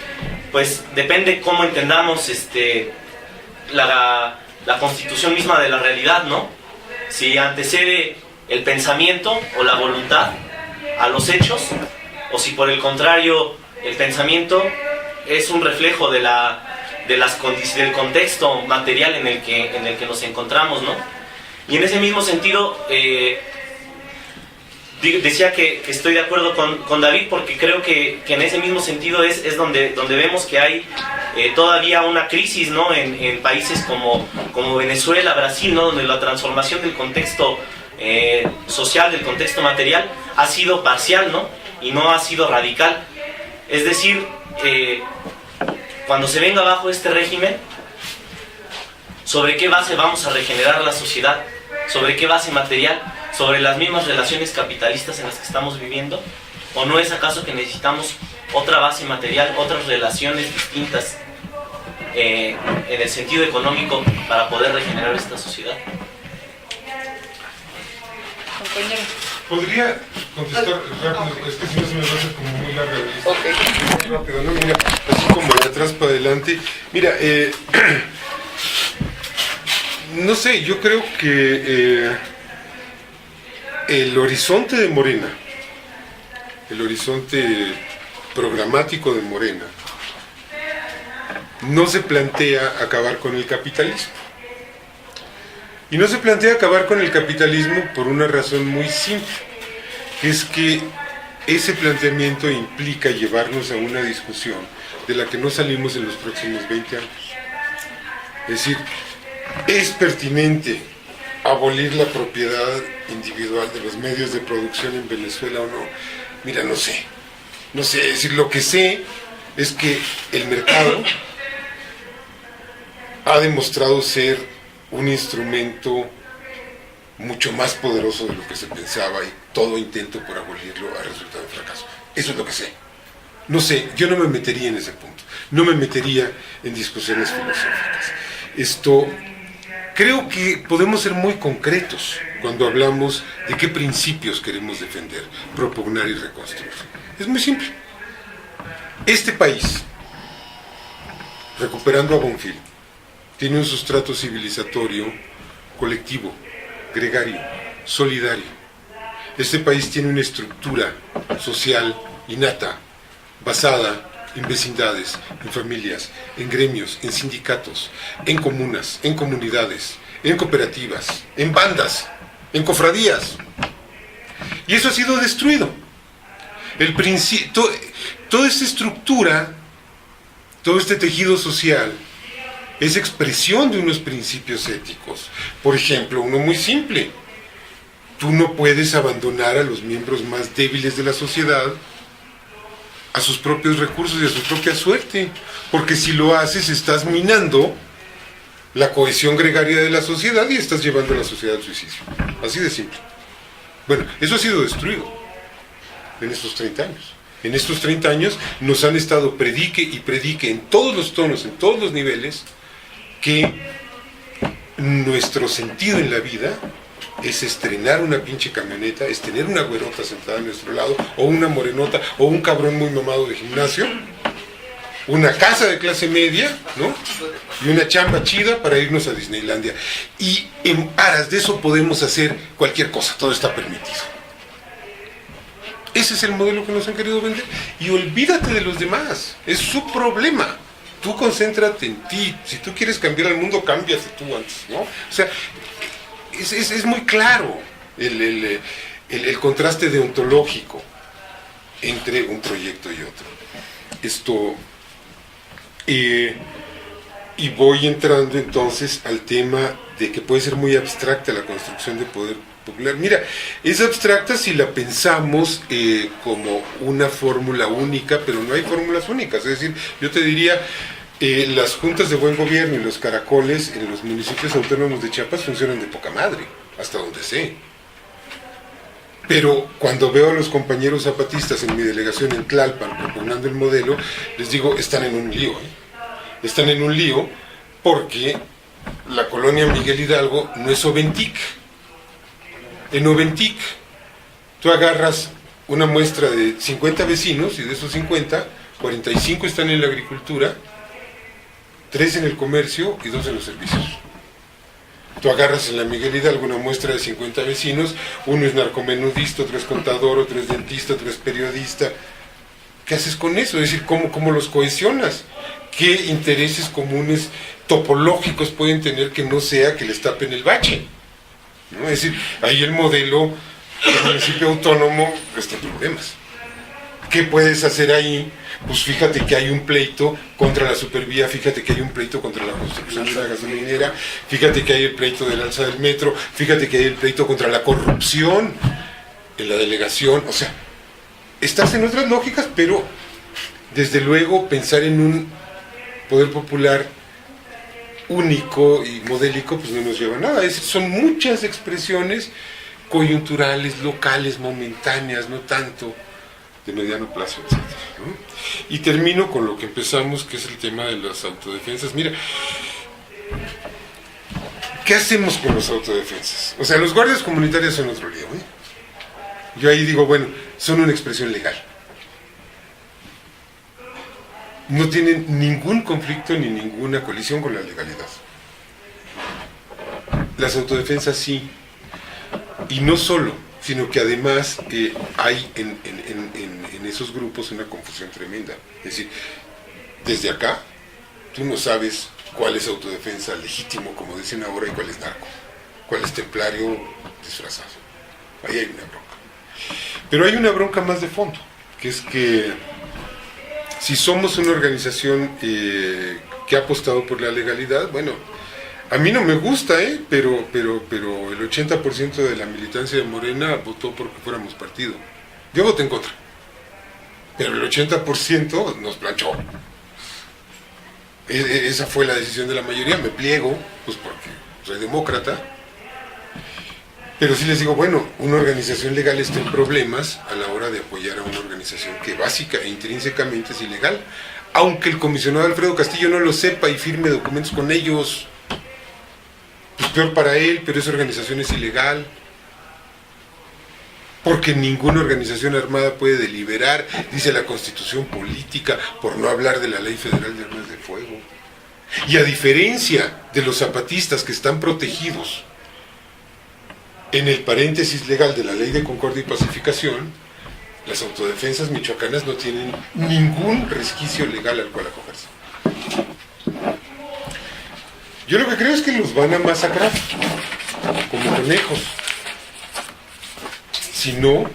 pues, depende cómo entendamos la constitución misma de la realidad, ¿no? Si antecede el pensamiento o la voluntad a los hechos, o si por el contrario el pensamiento es un reflejo del contexto material en el que nos encontramos, ¿no? Y en ese mismo sentido decía que estoy de acuerdo con David, porque creo que en ese mismo sentido es donde vemos que hay todavía una crisis, ¿no? En países como Venezuela, Brasil, ¿no? Donde la transformación del contexto social, del contexto material, ha sido parcial, ¿no? Y no ha sido radical. Es decir, cuando se venga abajo este régimen, ¿sobre qué base vamos a regenerar la sociedad? ¿Sobre qué base material? ¿Sobre las mismas relaciones capitalistas en las que estamos viviendo? ¿O no es acaso que necesitamos otra base material, otras relaciones distintas en el sentido económico para poder regenerar esta sociedad? Compañero. ¿Podría contestar rápido? Es que si no se me va a hacer como muy larga la lista. Ok. Muy rápido, ¿no? Mira, así como de atrás para adelante. Mira, no sé, yo creo que el horizonte de Morena, el horizonte programático de Morena, no se plantea acabar con el capitalismo. Y no se plantea acabar con el capitalismo por una razón muy simple, que es que ese planteamiento implica llevarnos a una discusión de la que no salimos en los próximos 20 años. Es decir, ¿es pertinente abolir la propiedad individual de los medios de producción en Venezuela o no? Mira, no sé, es decir, lo que sé es que el mercado ha demostrado ser un instrumento mucho más poderoso de lo que se pensaba, y todo intento por abolirlo ha resultado un fracaso. Eso es lo que sé. No sé, yo no me metería en ese punto, no me metería en discusiones filosóficas. Creo que podemos ser muy concretos cuando hablamos de qué principios queremos defender, propugnar y reconstruir. Es muy simple. Este país, recuperando a Bonfil, tiene un sustrato civilizatorio colectivo, gregario, solidario. Este país tiene una estructura social innata, basada en vecindades, en familias, en gremios, en sindicatos, en comunas, en comunidades, en cooperativas, en bandas, en cofradías. Y eso ha sido destruido. Toda esta estructura, todo este tejido social, es expresión de unos principios éticos. Por ejemplo, uno muy simple: tú no puedes abandonar a los miembros más débiles de la sociedad a sus propios recursos y a su propia suerte, porque si lo haces estás minando la cohesión gregaria de la sociedad y estás llevando a la sociedad al suicidio. Así de simple. Bueno, eso ha sido destruido en estos 30 años. En estos 30 años nos han estado predique y predique en todos los tonos, en todos los niveles, que nuestro sentido en la vida es estrenar una pinche camioneta, es tener una güerota sentada a nuestro lado, o una morenota, o un cabrón muy mamado de gimnasio, una casa de clase media, ¿no? Y una chamba chida para irnos a Disneylandia. Y en aras de eso podemos hacer cualquier cosa, todo está permitido. Ese es el modelo que nos han querido vender. Y olvídate de los demás, es su problema. Tú concéntrate en ti. Si tú quieres cambiar el mundo, cámbiate tú antes, ¿no? O sea, es muy claro el contraste deontológico entre un proyecto y otro. Y voy entrando entonces al tema de que puede ser muy abstracta la construcción de poder popular. Mira, es abstracta si la pensamos como una fórmula única, pero no hay fórmulas únicas. Es decir, yo te diría, las juntas de buen gobierno y los caracoles en los municipios autónomos de Chiapas funcionan de poca madre, hasta donde sé. Pero cuando veo a los compañeros zapatistas en mi delegación en Tlalpan propugnando el modelo, les digo, están en un lío. Están en un lío porque la colonia Miguel Hidalgo no es Oventic. En Oventic, tú agarras una muestra de 50 vecinos y de esos 50, 45 están en la agricultura, 3 en el comercio y 2 en los servicios. Tú agarras en la Miguel Hidalgo una muestra de 50 vecinos, uno es narcomenudista, otro es contador, otro es dentista, otro es periodista. ¿Qué haces con eso? Es decir, ¿cómo los cohesionas? ¿Qué intereses comunes topológicos pueden tener que no sea que les tapen el bache? ¿No? Es decir, ahí el modelo del municipio autónomo está en problemas. ¿Qué puedes hacer ahí? Pues fíjate que hay un pleito contra la supervía, fíjate que hay un pleito contra la construcción de la gasolinera, fíjate que hay el pleito del alza del metro, fíjate que hay el pleito contra la corrupción en la delegación. O sea, estás en otras lógicas, pero desde luego pensar en un poder popular único y modélico pues no nos lleva a nada. Es decir, son muchas expresiones coyunturales, locales, momentáneas, no tanto de mediano plazo, etc., ¿no? Y termino con lo que empezamos, que es el tema de las autodefensas. Mira, ¿qué hacemos con las autodefensas? O sea, los guardias comunitarios son otro lío, ¿eh? Yo ahí digo, bueno, son una expresión legal. No tienen ningún conflicto ni ninguna colisión con la legalidad. Las autodefensas sí. Y no solo, sino que además hay en esos grupos una confusión tremenda. Es decir, desde acá, tú no sabes cuál es autodefensa legítimo, como dicen ahora, y cuál es narco, cuál es templario disfrazado. Ahí hay una bronca. Pero hay una bronca más de fondo, que es que si somos una organización que ha apostado por la legalidad, bueno, a mí no me gusta, pero el 80% de la militancia de Morena votó porque fuéramos partido. Yo voté en contra, pero el 80% nos planchó. Esa fue la decisión de la mayoría. Me pliego, pues porque soy demócrata. Pero sí les digo, bueno, una organización legal está en problemas a la hora de apoyar a una organización que básica e intrínsecamente es ilegal, aunque el comisionado Alfredo Castillo no lo sepa y firme documentos con ellos. Pues peor para él, pero esa organización es ilegal. Porque ninguna organización armada puede deliberar, dice la Constitución política, por no hablar de la Ley Federal de Armas de Fuego. Y a diferencia de los zapatistas que están protegidos en el paréntesis legal de la Ley de Concordia y Pacificación, las autodefensas michoacanas no tienen ningún resquicio legal al cual acogerse. Yo lo que creo es que los van a masacrar como conejos si no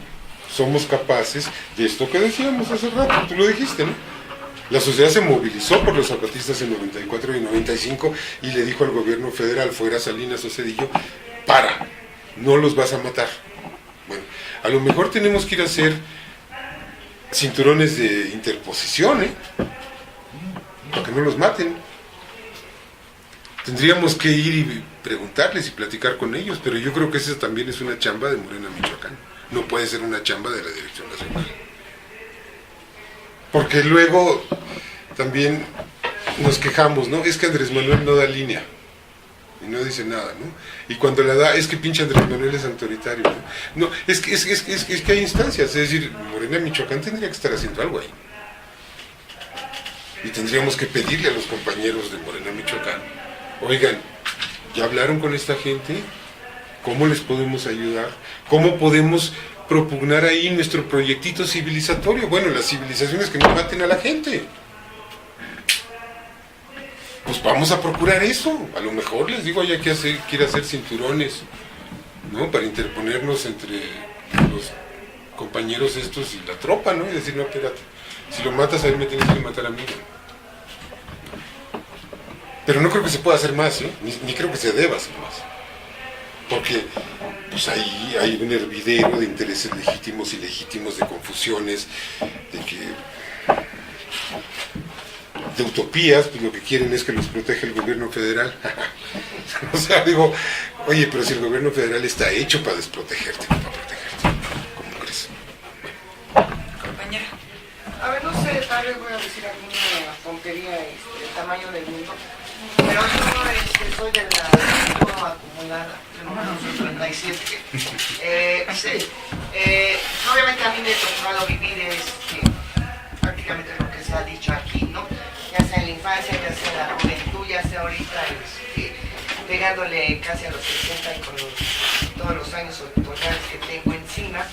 somos capaces de esto que decíamos hace rato. Tú lo dijiste, ¿no? La sociedad se movilizó por los zapatistas en 94 y 95 y le dijo al gobierno federal, fuera Salinas o Zedillo, no los vas a matar, A lo mejor tenemos que ir a hacer cinturones de interposición, para que no los maten. Tendríamos que ir y preguntarles y platicar con ellos, pero yo creo que esa también es una chamba de Morena Michoacán. No puede ser una chamba de la Dirección Nacional. Porque luego también nos quejamos, ¿no? Es que Andrés Manuel no da línea y no dice nada, ¿no? Y cuando la da, es que pinche Andrés Manuel es autoritario, ¿no? No, es que hay instancias, es decir, Morena Michoacán tendría que estar haciendo algo ahí. Y tendríamos que pedirle a los compañeros de Morena Michoacán, oigan, ¿ya hablaron con esta gente? ¿Cómo les podemos ayudar? ¿Cómo podemos propugnar ahí nuestro proyectito civilizatorio? Bueno, las civilizaciones que no maten a la gente. Pues vamos a procurar eso. A lo mejor les digo, hay que quiere hacer cinturones, ¿no? Para interponernos entre los compañeros estos y la tropa, ¿no? Y decir, no, espérate, si lo matas a él me tienes que matar a mí. Pero no creo que se pueda hacer más, ni creo que se deba hacer más. Porque pues ahí hay un hervidero de intereses legítimos y ilegítimos, de confusiones, de utopías, pues lo que quieren es que los proteja el gobierno federal. O sea, digo, oye, pero si el gobierno federal está hecho para desprotegerte, no para protegerte, ¿cómo crees? Compañera. A ver, no sé, tal vez voy a decir alguna tontería del tamaño del mundo, pero yo soy de la acumulada, de 1937. Sí, obviamente a mí me ha tocado vivir prácticamente lo que se ha dicho aquí, ¿no? Ya sea en la infancia, ya sea en la juventud, ya sea ahorita pegándole casi a los 60 y con todos los años otorgados que tengo encima.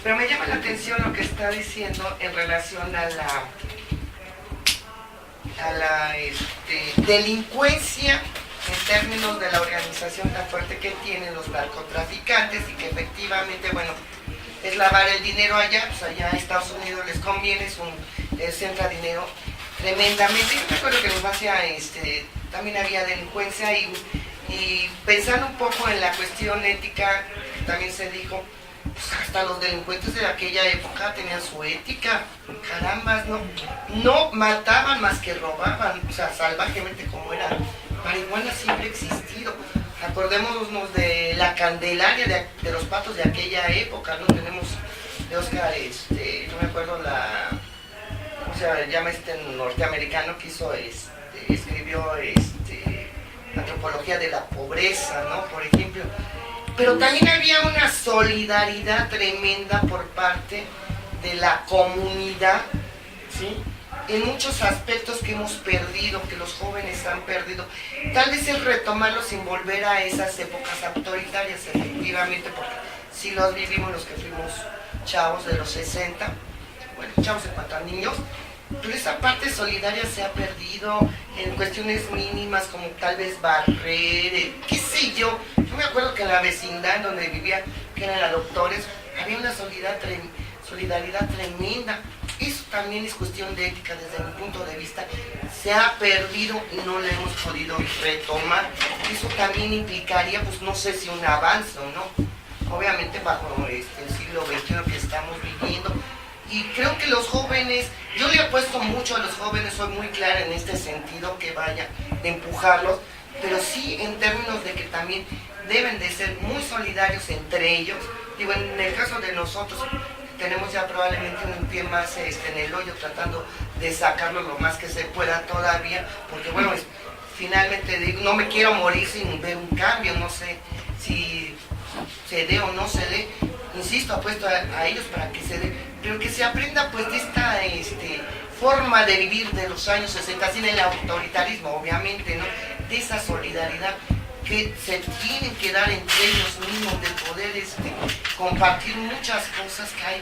Pero me llama la atención lo que está diciendo en relación a la delincuencia en términos de la organización tan fuerte que tienen los narcotraficantes y que efectivamente, bueno, es lavar el dinero allá, pues allá a Estados Unidos les conviene, les entra dinero tremendamente. Yo me acuerdo que en infancia también había delincuencia y pensando un poco en la cuestión ética, también se dijo, pues hasta los delincuentes de aquella época tenían su ética, carambas, no mataban más que robaban, o sea, salvajemente como era. Marihuana siempre ha existido. Acordémonos de la Candelaria de los Patos de aquella época, ¿no? Tenemos de Oscar, no me acuerdo ¿cómo se llama norteamericano que escribió Antropología de la Pobreza, ¿no? Por ejemplo. Pero también había una solidaridad tremenda por parte de la comunidad, ¿sí? En muchos aspectos que hemos perdido, que los jóvenes han perdido. Tal vez es retomarlo sin volver a esas épocas autoritarias, efectivamente, porque sí los vivimos los que fuimos chavos de los 60, bueno, chavos en cuanto a niños, pero esa parte solidaria se ha perdido en cuestiones mínimas como tal vez barrer, qué sé yo. Yo me acuerdo que en la vecindad donde vivía, que eran las Doctores, había una solidaridad tremenda. Eso también es cuestión de ética desde mi punto de vista. Se ha perdido y no la hemos podido retomar. Eso también implicaría, pues no sé si un avance o no. Obviamente bajo el siglo XXI que estamos viviendo. Y creo que los jóvenes, yo le apuesto mucho a los jóvenes, soy muy clara en este sentido, que vaya, de empujarlos, pero sí en términos de que también deben de ser muy solidarios entre ellos. Digo, en el caso de nosotros, tenemos ya probablemente un pie más en el hoyo tratando de sacarlo lo más que se pueda todavía, porque bueno, finalmente digo, no me quiero morir sin ver un cambio, no sé si se dé o no se dé, insisto, apuesto a ellos para que se dé, pero que se aprenda pues de esta forma de vivir de los años 60, sin el autoritarismo obviamente, ¿no? De esa solidaridad que se tienen que dar entre ellos mismos, de poder compartir muchas cosas que hay.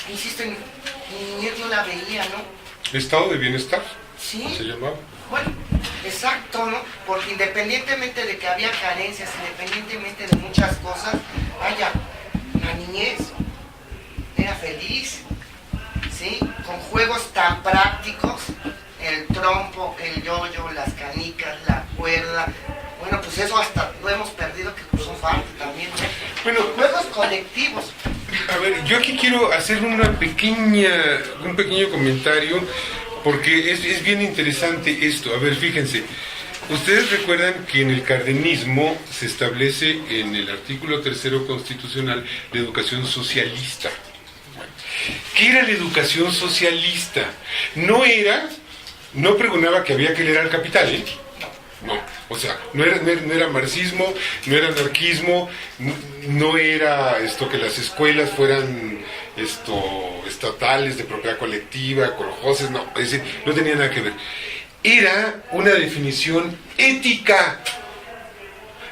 Insisto, en mi niñez yo la veía, ¿no? Estado de bienestar, sí, se llamaba. Bueno, exacto, ¿no? Porque independientemente de que había carencias, independientemente de muchas cosas, vaya, la niñez era feliz, ¿sí? Con juegos tan prácticos, el trompo, el yoyo, las canicas, la cuerda. Bueno, pues eso hasta lo hemos perdido, que son parte también, ¿no? Bueno, juegos colectivos. A ver, yo aquí quiero hacer un pequeño comentario, porque es bien interesante esto. A ver, fíjense, ustedes recuerdan que en el cardenismo se establece en el artículo 3º constitucional la educación socialista. ¿Qué era la educación socialista? No pregonaba que había que leer al capital, ¿eh? No, o sea, no era marxismo, no era anarquismo, no era que las escuelas fueran estatales, de propiedad colectiva, colojoses, no, es decir, no tenía nada que ver. Era una definición ética.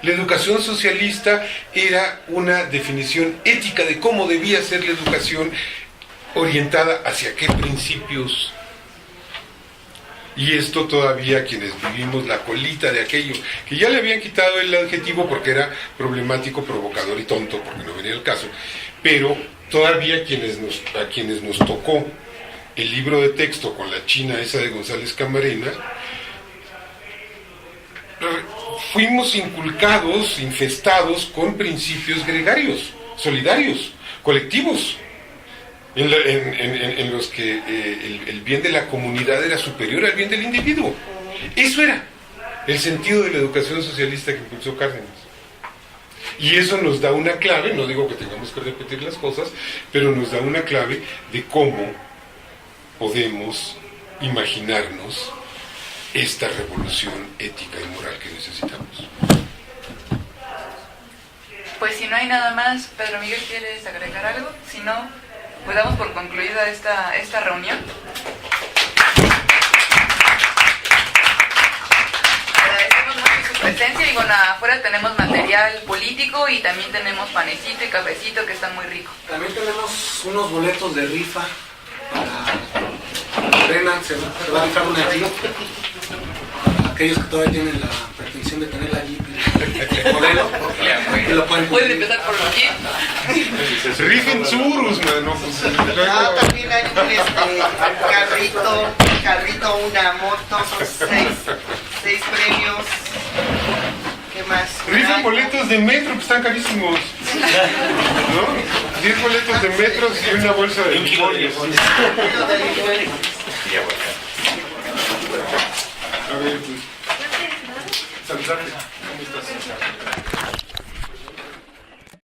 La educación socialista era una definición ética de cómo debía ser la educación, orientada hacia qué principios. Y esto todavía quienes vivimos la colita de aquello, que ya le habían quitado el adjetivo porque era problemático, provocador y tonto, porque no venía el caso, pero todavía a quienes nos tocó el libro de texto con la china esa de González Camarena, fuimos inculcados, infestados con principios gregarios, solidarios, colectivos, en los que el bien de la comunidad era superior al bien del individuo. Eso era el sentido de la educación socialista que impulsó Cárdenas. Y eso nos da una clave, no digo que tengamos que repetir las cosas, pero nos da una clave de cómo podemos imaginarnos esta revolución ética y moral que necesitamos. Pues si no hay nada más, Pedro Miguel, ¿quieres agregar algo? Si no, pues damos por concluida esta reunión. Agradecemos mucho su presencia y bueno, afuera tenemos material político y también tenemos panecito y cafecito que están muy ricos. También tenemos unos boletos de rifa para Morena, se va a dejar una aquí. Para aquellos que todavía tienen la pretensión de tener la Jeep modelo, que lo pueden empezar por los Jeep. Rifen Surus, mano. También hay un carrito, una moto, son seis premios. ¿Qué más? Rifen boletos de metro, que están carísimos, ¿no? 10 boletos de metro y una bolsa de limones. A ver, pues, saludarte. ¿Cómo estás?